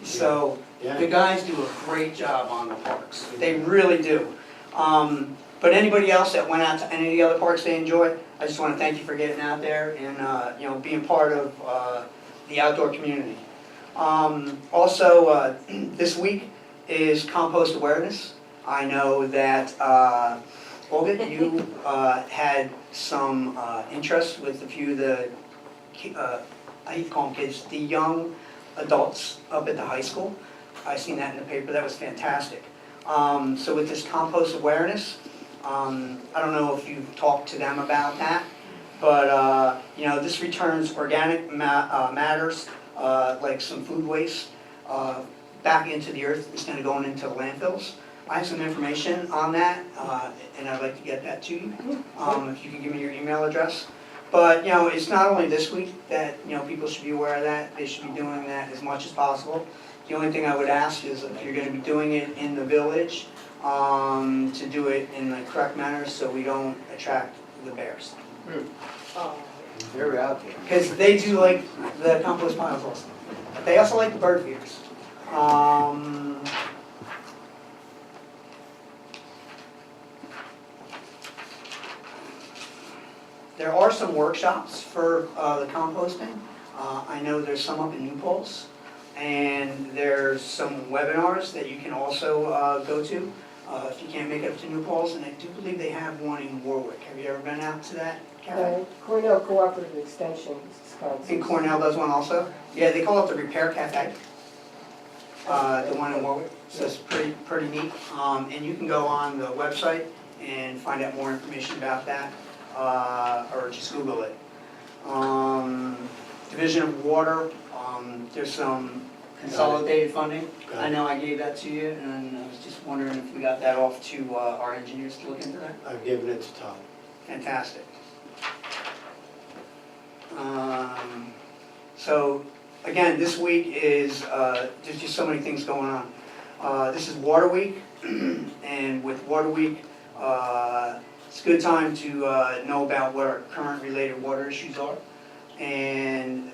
[SPEAKER 7] So the guys do a great job on the parks. They really do. But anybody else that went out to any of the other parks they enjoy, I just want to thank you for getting out there and you know, being part of the outdoor community. Also, this week is Compost Awareness. I know that Olga, you had some interest with a few of the, I hate to call them kids, the young adults up at the high school. I seen that in the paper, that was fantastic. So with this compost awareness, I don't know if you've talked to them about that, but you know, this returns organic matters, like some food waste, back into the earth. It's gonna go into landfills. I have some information on that, and I'd like to get that to you, if you can give me your email address. But, you know, it's not only this week that, you know, people should be aware of that, they should be doing that as much as possible. The only thing I would ask is if you're gonna be doing it in the village, to do it in the correct manner so we don't attract the bears.
[SPEAKER 4] They're out there.
[SPEAKER 7] Because they do like the compost piles also. They also like the bird feeders. There are some workshops for the composting. I know there's some up in New Paltz, and there's some webinars that you can also go to if you can't make it up to New Paltz, and I do believe they have one in Warwick. Have you ever been out to that, Karen?
[SPEAKER 8] Cornell Cooperative Extension is sponsored.
[SPEAKER 7] And Cornell does one also? Yeah, they call it the Repair Cafe, the one in Warwick, so it's pretty neat. And you can go on the website and find out more information about that, or just Google it. Division of Water, there's some consolidated funding. I know I gave that to you, and I was just wondering if we got that off to our engineers to look into that.
[SPEAKER 1] I've given it to Todd.
[SPEAKER 7] Fantastic. So, again, this week is, there's just so many things going on. This is Water Week, and with Water Week, it's a good time to know about what our current related water issues are. And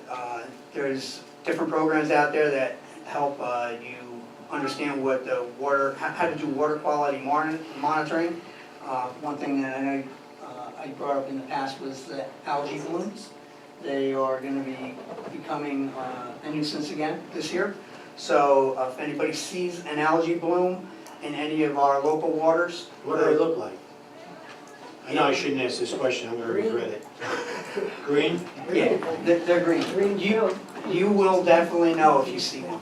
[SPEAKER 7] there's different programs out there that help you understand what the water, how to do water quality monitoring. One thing that I know I brought up in the past was the algae blooms. They are going to be becoming a nuisance again this year. So if anybody sees an algae bloom in any of our local waters,
[SPEAKER 1] What do they look like? I know I shouldn't ask this question, I'm gonna regret it. Green?
[SPEAKER 7] yeah, they're green. You will definitely know if you see one.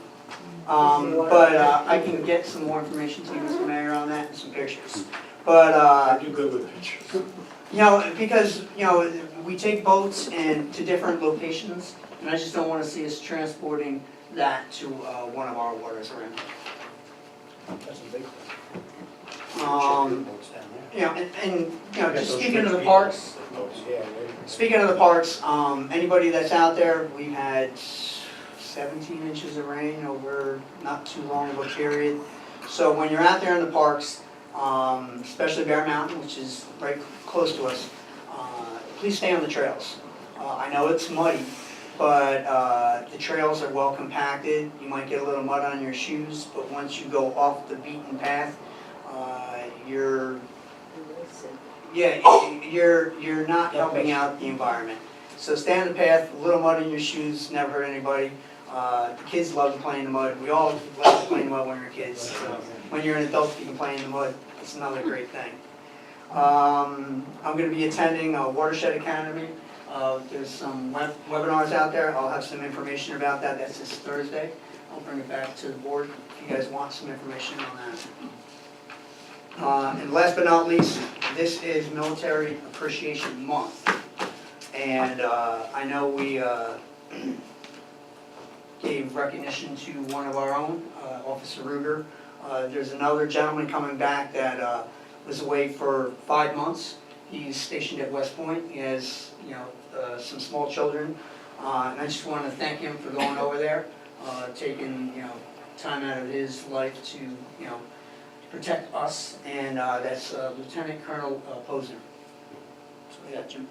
[SPEAKER 7] But I can get some more information to you, Mr. Mayor, on that and some pictures. But
[SPEAKER 1] I do good with pictures.
[SPEAKER 7] you know, because we take boats and to different locations, and I just don't want to see us transporting that to one of our waters around.
[SPEAKER 1] That's a big one. Boats down there.
[SPEAKER 7] And just speaking of the parks.
[SPEAKER 1] Yeah,
[SPEAKER 7] Speaking of the parks, anybody that's out there, we've had 17 inches of rain over not too long of a period. So when you're out there in the parks, especially Bear Mountain, which is right close to us, please stay on the trails. I know it's muddy, but the trails are well compacted. You might get a little mud on your shoes, but once you go off the beaten path, you're not helping out the environment. So stay on the path, a little mud in your shoes, never hurt anybody. The kids love to play in the mud. We all love to play in the mud when we were kids. So when you're an adult, you can play in the mud. It's another great thing. I'm going to be attending a Watershed Academy. There's some webinars out there. I'll have some information about that. That's this Thursday. I'll bring it back to the board if you guys want some information on that. And last but not least, this is Military Appreciation Month. And I know we gave recognition to one of our own, Officer Ruger. There's another gentleman coming back that was away for 5 months. He's stationed at West Point. He has, some small children. And I just want to thank him for going over there, taking, time out of his life to, protect us, and that's Lieutenant Colonel Posner. So yeah, Jim.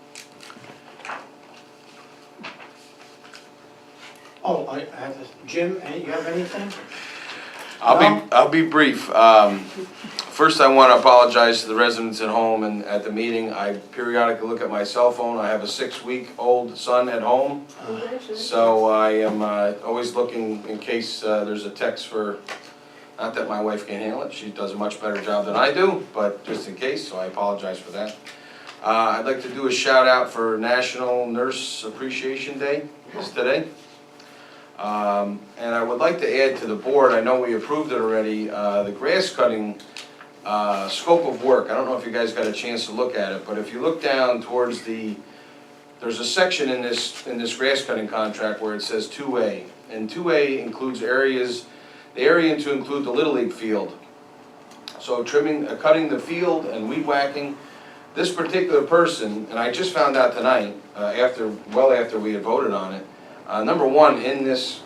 [SPEAKER 1] Oh, I have this. Jim, you have anything?
[SPEAKER 11] I'll be brief. First, I want to apologize to the residents at home and at the meeting. I periodically look at my cell phone. I have a 6-week-old son at home, so I am always looking in case there's a text for. Not that my wife can't handle it, she does a much better job than I do, but just in case, so I apologize for that. I'd like to do a shout out for National Nurse Appreciation Day, it's today. And I would like to add to the board, I know we approved it already, the grass cutting scope of work. I don't know if you guys got a chance to look at it, but if you look down towards there's a section in this grass cutting contract where it says 2A, and 2A includes the area to include the Little League field. So cutting the field and weed whacking, this particular person, and I just found out tonight, well after we had voted on it, number one, in this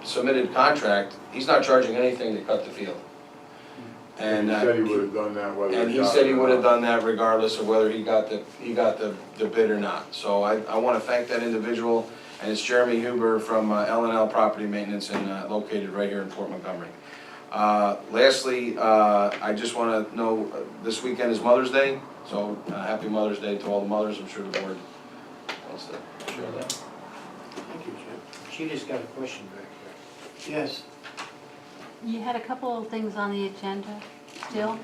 [SPEAKER 11] submitted contract, he's not charging anything to cut the field. And
[SPEAKER 14] he said he would have done that whether.
[SPEAKER 11] And he said he would have done that regardless of whether he got the bid or not. So I want to thank that individual. And it's Jeremy Huber from L&L Property Maintenance and located right here in Fort Montgomery. Lastly, I just want to know, this weekend is Mother's Day, so happy Mother's Day to all the mothers. I'm sure the board wants to share that.
[SPEAKER 1] Thank you, Jim. She just got a question back there. Yes.
[SPEAKER 5] You had a couple of things on the agenda still.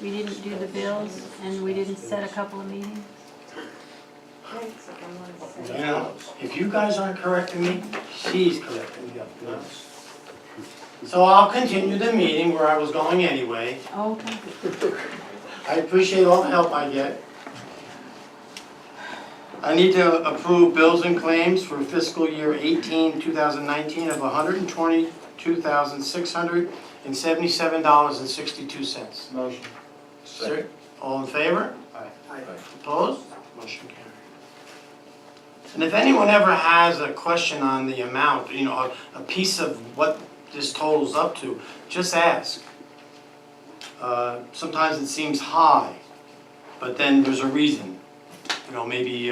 [SPEAKER 5] We didn't do the bills, and we didn't set a couple of meetings.
[SPEAKER 1] If you guys aren't correcting me, she's correcting me. So I'll continue the meeting where I was going anyway.
[SPEAKER 5] Okay.
[SPEAKER 1] I appreciate all the help I get. I need to approve bills and claims for fiscal year 2019 of $122,677.62.
[SPEAKER 11] Motion.
[SPEAKER 1] All in favor?
[SPEAKER 11] Aye.
[SPEAKER 1] Opposed? Motion carried. And if anyone ever has a question on the amount, you know, a piece of what this totals up to, just ask. Sometimes it seems high, but then there's a reason. You know, maybe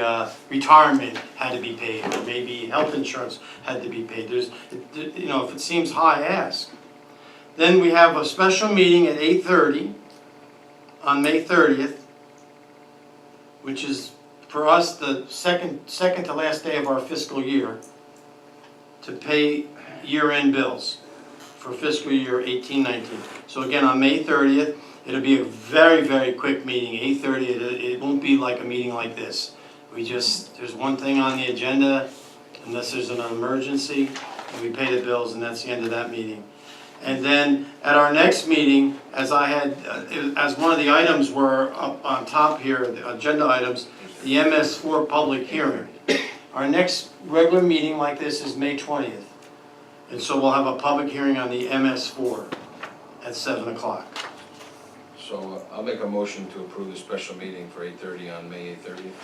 [SPEAKER 1] retirement had to be paid, or maybe health insurance had to be paid. You know, if it seems high, ask. Then we have a special meeting at 8:30 on May 30th, which is for us the second to last day of our fiscal year, to pay year-end bills for fiscal year 18-19. So again, on May 30th, it'll be a very, very quick meeting, 8:30. It won't be like a meeting like this. There's one thing on the agenda, unless there's an emergency, and we pay the bills, and that's the end of that meeting. And then at our next meeting, as one of the items were up on top here, the agenda items, the MS4 public hearing. Our next regular meeting like this is May 20th. And so we'll have a public hearing on the MS4 at 7 o'clock.
[SPEAKER 11] So I'll make a motion to approve the special meeting for 8:30 on May 30th.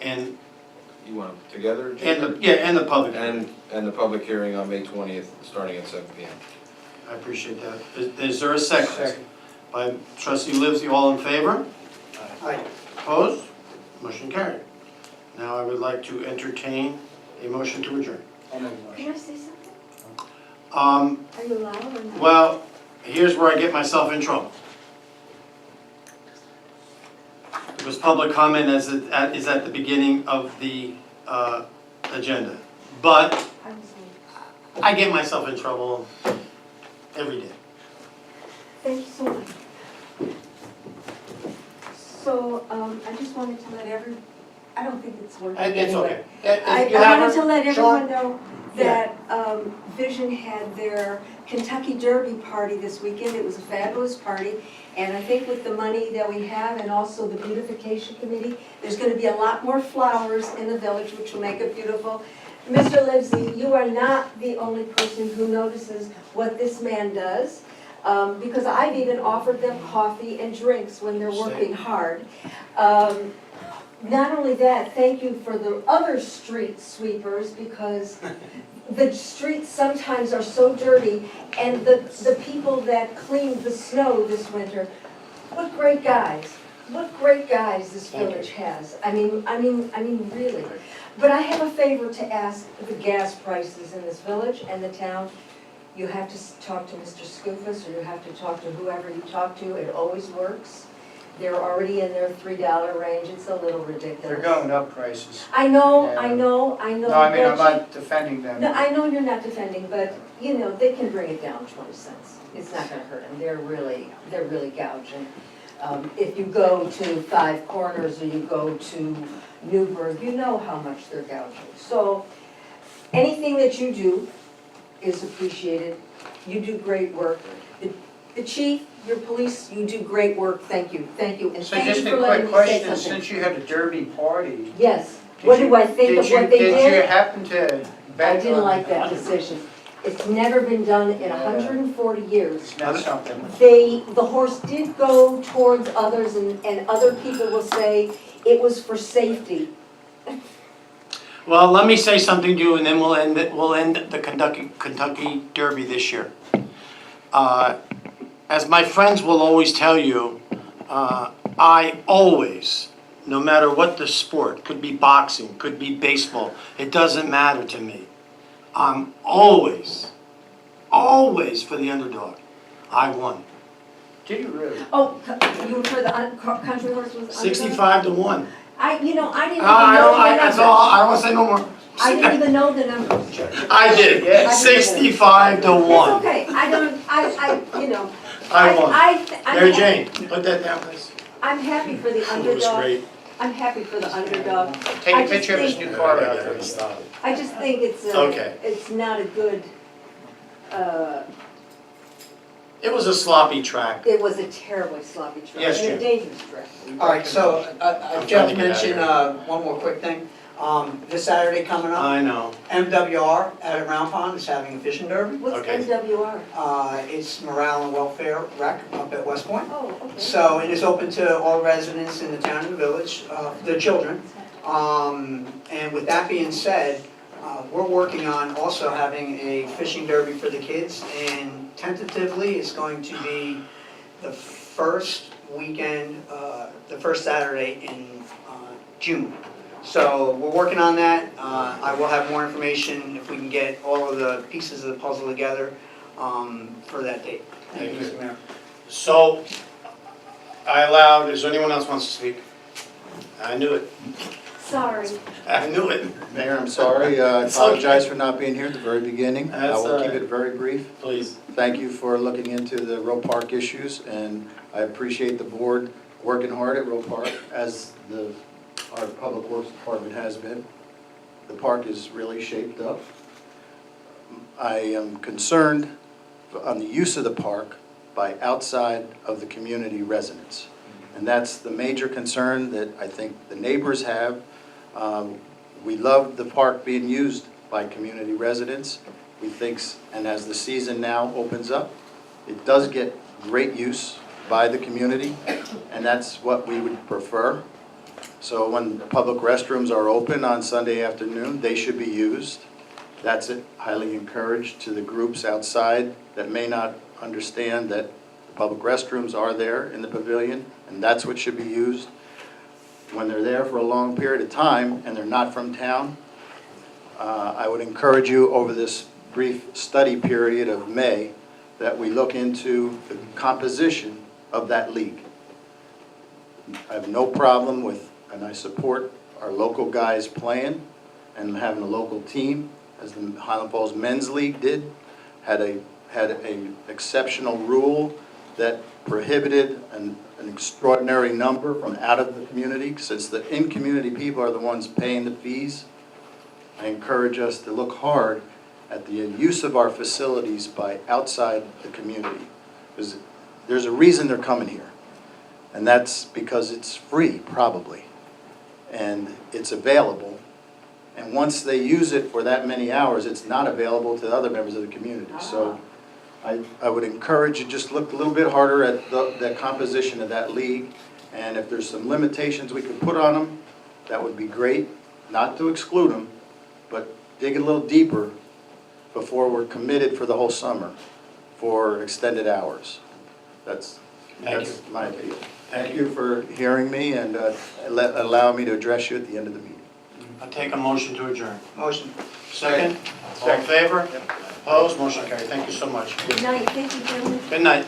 [SPEAKER 1] And,
[SPEAKER 11] You want them together, Jim?
[SPEAKER 1] and the public hearing.
[SPEAKER 11] And the public hearing on May 20th, starting at 7 p.m.
[SPEAKER 1] I appreciate that. Is there a second? By trustee Livesey, all in favor?
[SPEAKER 7] Aye.
[SPEAKER 1] Opposed? Motion carried. Now I would like to entertain a motion to adjourn.
[SPEAKER 8] Can I say something?
[SPEAKER 1] Um,
[SPEAKER 8] Are you allowed or not?
[SPEAKER 1] Well, here's where I get myself in trouble. Because public comment is at the beginning of the agenda. But
[SPEAKER 8] I'm sorry.
[SPEAKER 1] I get myself in trouble every day.
[SPEAKER 8] Thank you so much. So, I just wanted to let I don't think it's working
[SPEAKER 1] It's
[SPEAKER 8] anyway.
[SPEAKER 1] okay.
[SPEAKER 8] I
[SPEAKER 1] You have
[SPEAKER 8] wanted
[SPEAKER 1] her?
[SPEAKER 8] to let
[SPEAKER 1] Sean?
[SPEAKER 8] everyone know that Vision had their Kentucky Derby party this weekend. It was a fabulous party. And I think with the money that we have and also the beautification committee, there's gonna be a lot more flowers in the village, which will make it beautiful. Mr. Livesey, you are not the only person who notices what this man does. Because I've even offered them coffee and drinks when they're working hard. Not only that, thank you for the other street sweepers, because the streets sometimes are so dirty, and the people that cleaned the snow this winter, what great guys. What great guys this village has. I mean, really. But I have a favor to ask: the gas prices in this village and the town. You have to talk to Mr. Skoufis, or you have to talk to whoever you talk to. It always works. They're already in their $3 range. It's a little ridiculous.
[SPEAKER 4] They're going up prices.
[SPEAKER 8] I know,
[SPEAKER 4] Yeah.
[SPEAKER 8] I know.
[SPEAKER 4] No, I mean,
[SPEAKER 8] but
[SPEAKER 4] I'm
[SPEAKER 8] you-
[SPEAKER 4] not defending them.
[SPEAKER 8] No, I know you're not defending, but, you know, they can bring it down 20 cents. It's not gonna hurt them. They're really gouging. If you go to Five Corners or you go to Newburgh, you know how much they're gouging. So, anything that you do is appreciated. You do great work. The chief, your police, you do great work. Thank you, and
[SPEAKER 4] So
[SPEAKER 8] thank you
[SPEAKER 4] just a
[SPEAKER 8] for letting
[SPEAKER 4] quick
[SPEAKER 8] me say
[SPEAKER 4] question,
[SPEAKER 8] something.
[SPEAKER 4] since you had a derby party.
[SPEAKER 8] Yes, what do I think of what they
[SPEAKER 4] Did you
[SPEAKER 8] did?
[SPEAKER 4] happen to bet
[SPEAKER 8] I didn't
[SPEAKER 4] on-
[SPEAKER 8] like that decision. It's never been done in 140 years.
[SPEAKER 4] It's not something.
[SPEAKER 8] The horse did go towards others, and other people will say it was for safety.
[SPEAKER 1] Well, let me say something to you, and then we'll end the Kentucky Derby this year. As my friends will always tell you, I always, no matter what the sport, could be boxing, could be baseball, it doesn't matter to me. I'm always for the underdog. I won.
[SPEAKER 4] Did you really?
[SPEAKER 8] Oh, you were for the country horse was underdog?
[SPEAKER 1] 65 to 1.
[SPEAKER 8] I didn't even know the
[SPEAKER 1] That's all,
[SPEAKER 8] numbers.
[SPEAKER 1] I don't want to say no more.
[SPEAKER 8] I didn't even know the numbers.
[SPEAKER 1] I did,
[SPEAKER 4] Yes.
[SPEAKER 1] 65 to 1.
[SPEAKER 8] It's okay, you know.
[SPEAKER 1] I won.
[SPEAKER 8] I'm
[SPEAKER 1] Mary
[SPEAKER 8] ha-
[SPEAKER 1] Jane, put that down, please.
[SPEAKER 8] I'm happy for the
[SPEAKER 1] It was
[SPEAKER 8] underdog.
[SPEAKER 1] great.
[SPEAKER 8] I'm happy for the underdog.
[SPEAKER 4] Take
[SPEAKER 8] I
[SPEAKER 4] a
[SPEAKER 8] just
[SPEAKER 4] picture of his
[SPEAKER 8] think-
[SPEAKER 4] new car out there.
[SPEAKER 1] Stop.
[SPEAKER 8] I just think
[SPEAKER 1] Okay.
[SPEAKER 8] it's not a good,
[SPEAKER 1] It was a sloppy track.
[SPEAKER 8] it was a terribly sloppy track.
[SPEAKER 1] Yes,
[SPEAKER 8] And a
[SPEAKER 1] Jim.
[SPEAKER 8] dangerous track.
[SPEAKER 7] All right, so
[SPEAKER 1] I'm trying
[SPEAKER 7] Jeff
[SPEAKER 1] to get out of
[SPEAKER 7] mentioned
[SPEAKER 1] here.
[SPEAKER 7] one more quick thing. This Saturday coming up,
[SPEAKER 1] I know.
[SPEAKER 7] MWR at Round Pond is having a fishing derby.
[SPEAKER 8] What's
[SPEAKER 1] Okay.
[SPEAKER 8] MWR?
[SPEAKER 7] It's Morale and Welfare Rec up at West Point.
[SPEAKER 8] Oh, okay.
[SPEAKER 7] So it is open to all residents in the town and the village, the children. And with that being said, we're working on also having a fishing derby for the kids, and tentatively it's going to be the first weekend, the first Saturday in June. So we're working on that. I will have more information if we can get all of the pieces of the puzzle together for that date. Thank you, Mr. Mayor.
[SPEAKER 1] So, is there anyone else wants to speak? I knew it.
[SPEAKER 14] Sorry.
[SPEAKER 1] I knew it.
[SPEAKER 15] Mayor, I'm sorry, I
[SPEAKER 1] It's okay.
[SPEAKER 15] apologize for not being here at the very beginning. I
[SPEAKER 1] That's
[SPEAKER 15] will
[SPEAKER 1] all
[SPEAKER 15] keep
[SPEAKER 1] right.
[SPEAKER 15] it very brief.
[SPEAKER 1] Please.
[SPEAKER 15] Thank you for looking into the Roe Park issues, and I appreciate the board working hard at Roe Park, as our Public Works Department has been. The park is really shaped up. I am concerned on the use of the park by outside of the community residents. And that's the major concern that I think the neighbors have. We love the park being used by community residents. We think, and as the season now opens up, it does get great use by the community, and that's what we would prefer. So when public restrooms are open on Sunday afternoon, they should be used. That's it, highly encouraged to the groups outside that may not understand that the public restrooms are there in the pavilion, and that's what should be used. When they're there for a long period of time and they're not from town, I would encourage you over this brief study period of May that we look into the composition of that league. I have no problem with, and I support our local guys playing and having a local team, as the Highland Falls Men's League did, had a exceptional rule that prohibited an extraordinary number from out of the community, since the in-community people are the ones paying the fees. I encourage us to look hard at the use of our facilities by outside the community. Because there's a reason they're coming here, and that's because it's free, probably, and it's available. And once they use it for that many hours, it's not available to other members of the community. So I would encourage you just look a little bit harder at the composition of that league, and if there's some limitations we could put on them, that would be great, not to exclude them, but dig a little deeper before we're committed for the whole summer for extended hours. That's my appeal. Thank you for hearing me and allow me to address you at the end of the meeting.
[SPEAKER 1] I'll take a motion to adjourn.
[SPEAKER 7] Motion.
[SPEAKER 1] Second? All in favor? Opposed? Motion carried. Thank you so much.
[SPEAKER 14] Good night, thank you, gentlemen.
[SPEAKER 1] Good night.